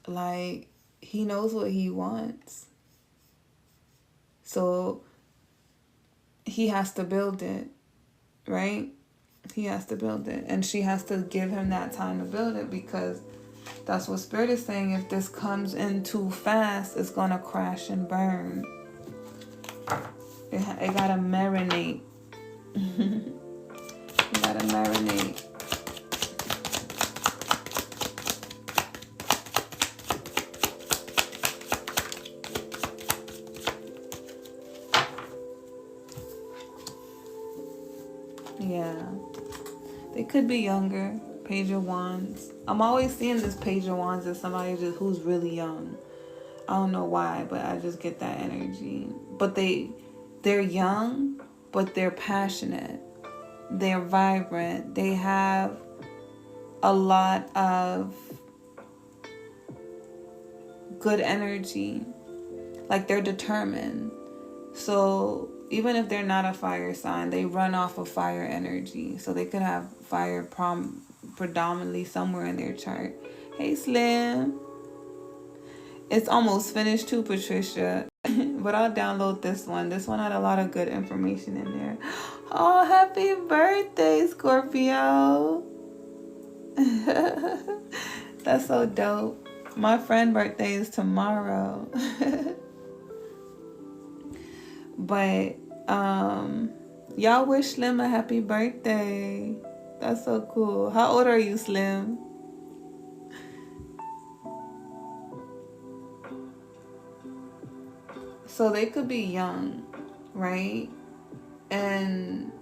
like, he knows what he wants. So, he has to build it, right? He has to build it. And she has to give him that time to build it, because that's what Spirit is saying. If this comes in too fast, it's going to crash and burn. It got to marinate. It got to marinate. Yeah. They could be younger. Page of Wands. I'm always seeing this Page of Wands as somebody who's really young. I don't know why, but I just get that energy. But they're young, but they're passionate. They're vibrant. They have a lot of good energy. Like, they're determined. So even if they're not a fire sign, they run off of fire energy. So they could have fire predominantly somewhere in their chart. Hey, Slim. It's almost finished too, Patricia. But I'll download this one. This one had a lot of good information in there. Oh, happy birthday, Scorpio. That's so dope. My friend's birthday is tomorrow. But y'all wish Slim a happy birthday. That's so cool. How old are you, Slim? So they could be young, right? And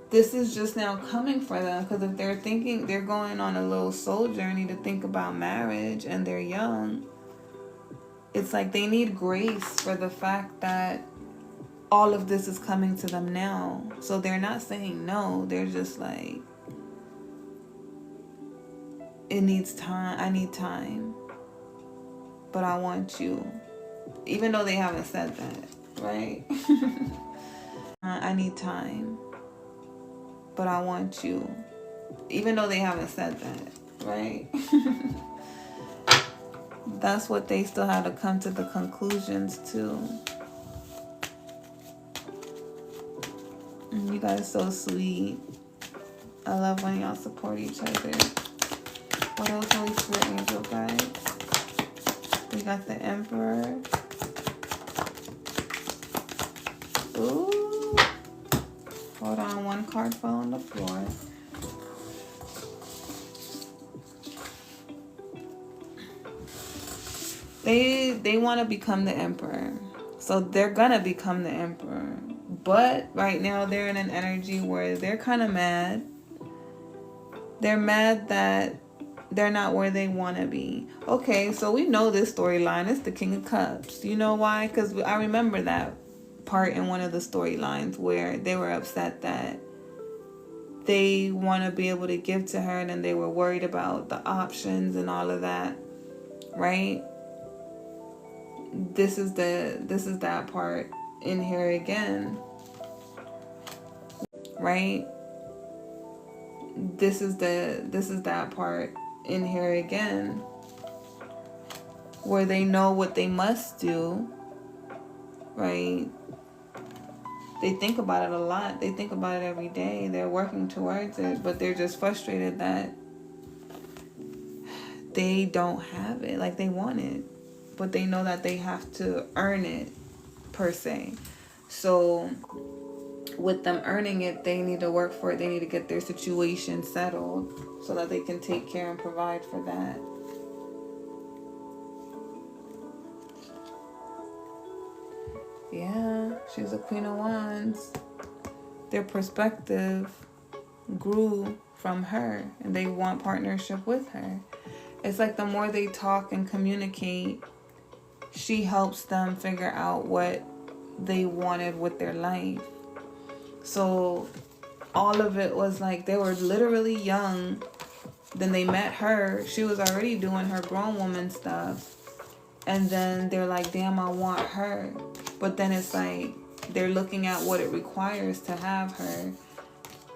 this is just now coming for them, because if they're thinking, they're going on a little soul journey to think about marriage and they're young, it's like they need grace for the fact that all of this is coming to them now. So they're not saying no. They're just like, it needs time. I need time. But I want you. Even though they haven't said that, right? I need time. But I want you. Even though they haven't said that, right? That's what they still have to come to the conclusions to. You guys are so sweet. I love when y'all support each other. What else, Holy Spirit Angel, guys? We got the Emperor. Ooh. Hold on, one card fell on the floor. They want to become the Emperor. So they're gonna become the Emperor. But right now they're in an energy where they're kind of mad. They're mad that they're not where they want to be. Okay, so we know this storyline. It's the King of Cups. You know why? Because I remember that part in one of the storylines where they were upset that they want to be able to give to her, and then they were worried about the options and all of that, right? This is that part in here again, right? This is that part in here again, where they know what they must do, right? they think about it a lot. They think about it every day. They're working towards it, but they're just frustrated that they don't have it. Like, they want it, but they know that they have to earn it, per se. So with them earning it, they need to work for it. They need to get their situation settled so that they can take care and provide for that. Yeah, she's a Queen of Wands. Their perspective grew from her, and they want partnership with her. It's like the more they talk and communicate, she helps them figure out what they wanted with their life. So all of it was like they were literally young. Then they met her. She was already doing her grown woman stuff. And then they're like, damn, I want her. But then it's like they're looking at what it requires to have her.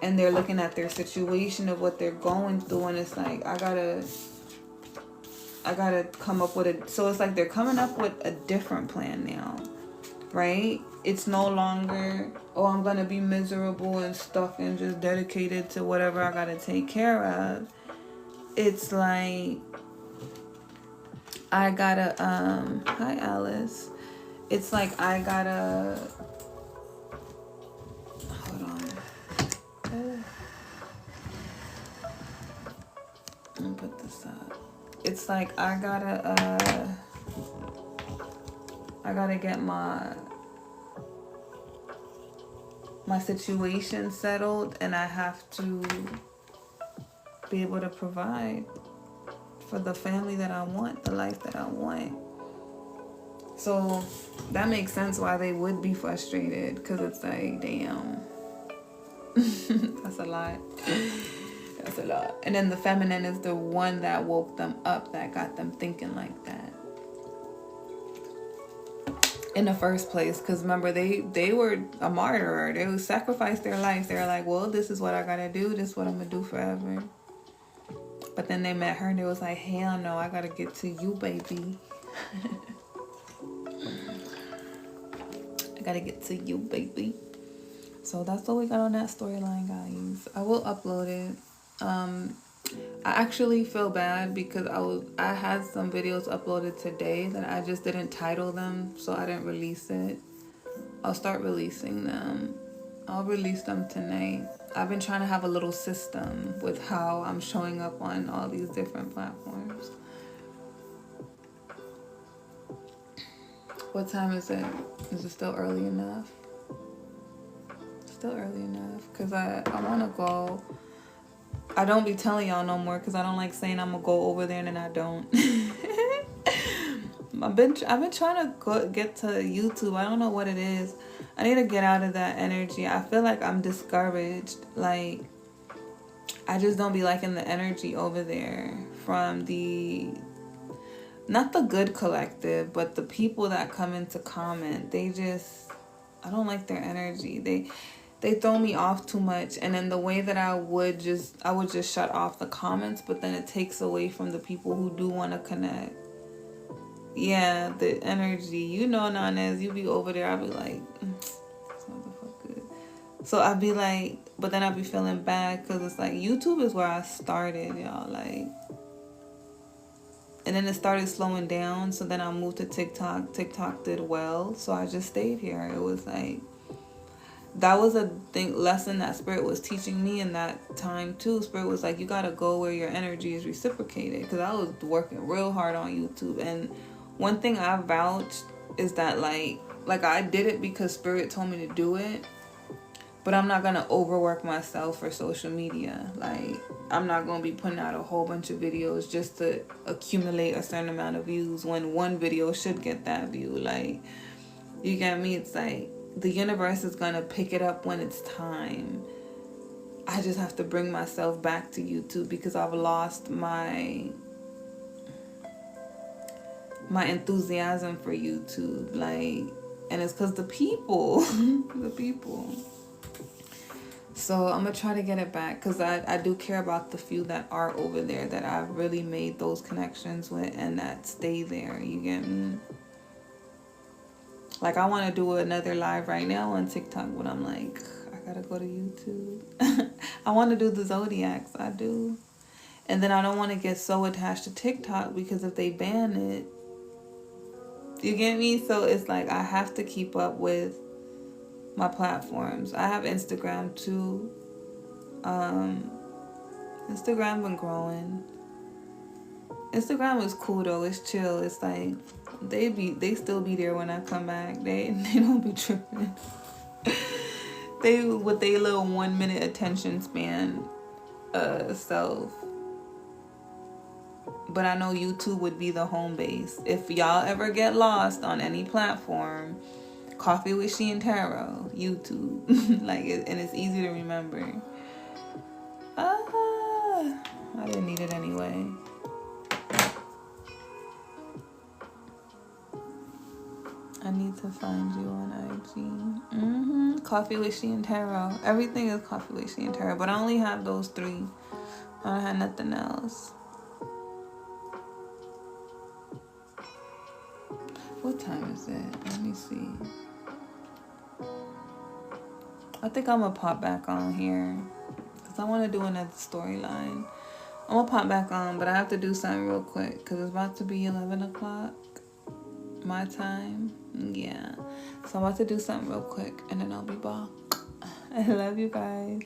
And they're looking at their situation of what they're going through. And it's like, I gotta come up with a... So it's like they're coming up with a different plan now. Right? It's no longer, oh, I'm gonna be miserable and stuck and just dedicated to whatever I gotta take care of. It's like, I gotta, hi Alice. It's like I gotta, hold on. Let me put this up. It's like I gotta get my situation settled, and I have to be able to provide for the family that I want, the life that I want. So that makes sense why they would be frustrated, because it's like, damn, that's a lot. That's a lot. And then the feminine is the one that woke them up, that got them thinking like that in the first place. Because remember, they were a martyr. They would sacrifice their life. They were like, well, this is what I gotta do. This is what I'm gonna do forever. But then they met her and they was like, hell no, I gotta get to you, baby. I gotta get to you, baby. So that's what we got on that storyline, guys. I will upload it. I actually feel bad because I had some videos uploaded today that I just didn't title them, so I didn't release it. I'll start releasing them. I'll release them tonight. I've been trying to have a little system with how I'm showing up on all these different platforms. What time is it? Is it still early enough? Still early enough, because I want to go. I don't be telling y'all no more because I don't like saying I'm gonna go over there and then I don't. I've been trying to get to YouTube. I don't know what it is. I need to get out of that energy. I feel like I'm discouraged. Like, I just don't be liking the energy over there from the, not the good collective, but the people that come in to comment. They just, I don't like their energy. They throw me off too much. And then the way that I would just shut off the comments, but then it takes away from the people who do want to connect. Yeah, the energy. You know, Nanez, you be over there, I'll be like, this motherfucker. So I'd be like, but then I'd be feeling bad because it's like, YouTube is where I started, y'all. Like, and then it started slowing down. So then I moved to TikTok. TikTok did well. So I just stayed here. It was like, that was a lesson that Spirit was teaching me in that time too. Spirit was like, you gotta go where your energy is reciprocated, because I was working real hard on YouTube. And one thing I vouched is that like I did it because Spirit told me to do it, but I'm not gonna overwork myself for social media. Like, I'm not gonna be putting out a whole bunch of videos just to accumulate a certain amount of views when one video should get that view. Like, you get me? It's like, the universe is going to pick it up when it's time. I just have to bring myself back to YouTube because I've lost my enthusiasm for YouTube. Like, and it's because the people, the people. So I'm going to try to get it back because I do care about the few that are over there that I've really made those connections with and that stay there. You get me? Like, I want to do another live right now on TikTok, but I'm like, I gotta go to YouTube. I want to do the zodiacs. I do. And then I don't want to get so attached to TikTok because if they ban it, you get me? So it's like I have to keep up with my platforms. I have Instagram too. Instagram been growing. Instagram is cool though. It's chill. It's like they still be there when I come back. They don't be tripping. They with their little 1 minute attention span self. But I know YouTube would be the home base. If y'all ever get lost on any platform, Coffee with She and Tarot, YouTube. And it's easy to remember. I didn't need it anyway. I need to find you on IG. Coffee with She and Tarot. Everything is Coffee with She and Tarot. But I only have those 3. I don't have nothing else. What time is it? Let me see. I think I'm going to pop back on here. Because I want to do another storyline. I'm going to pop back on. But I have to do something real quick. Because it's about to be 11 o'clock. My time. Yeah. So I'm about to do something real quick. And then I'll be back. I love you guys.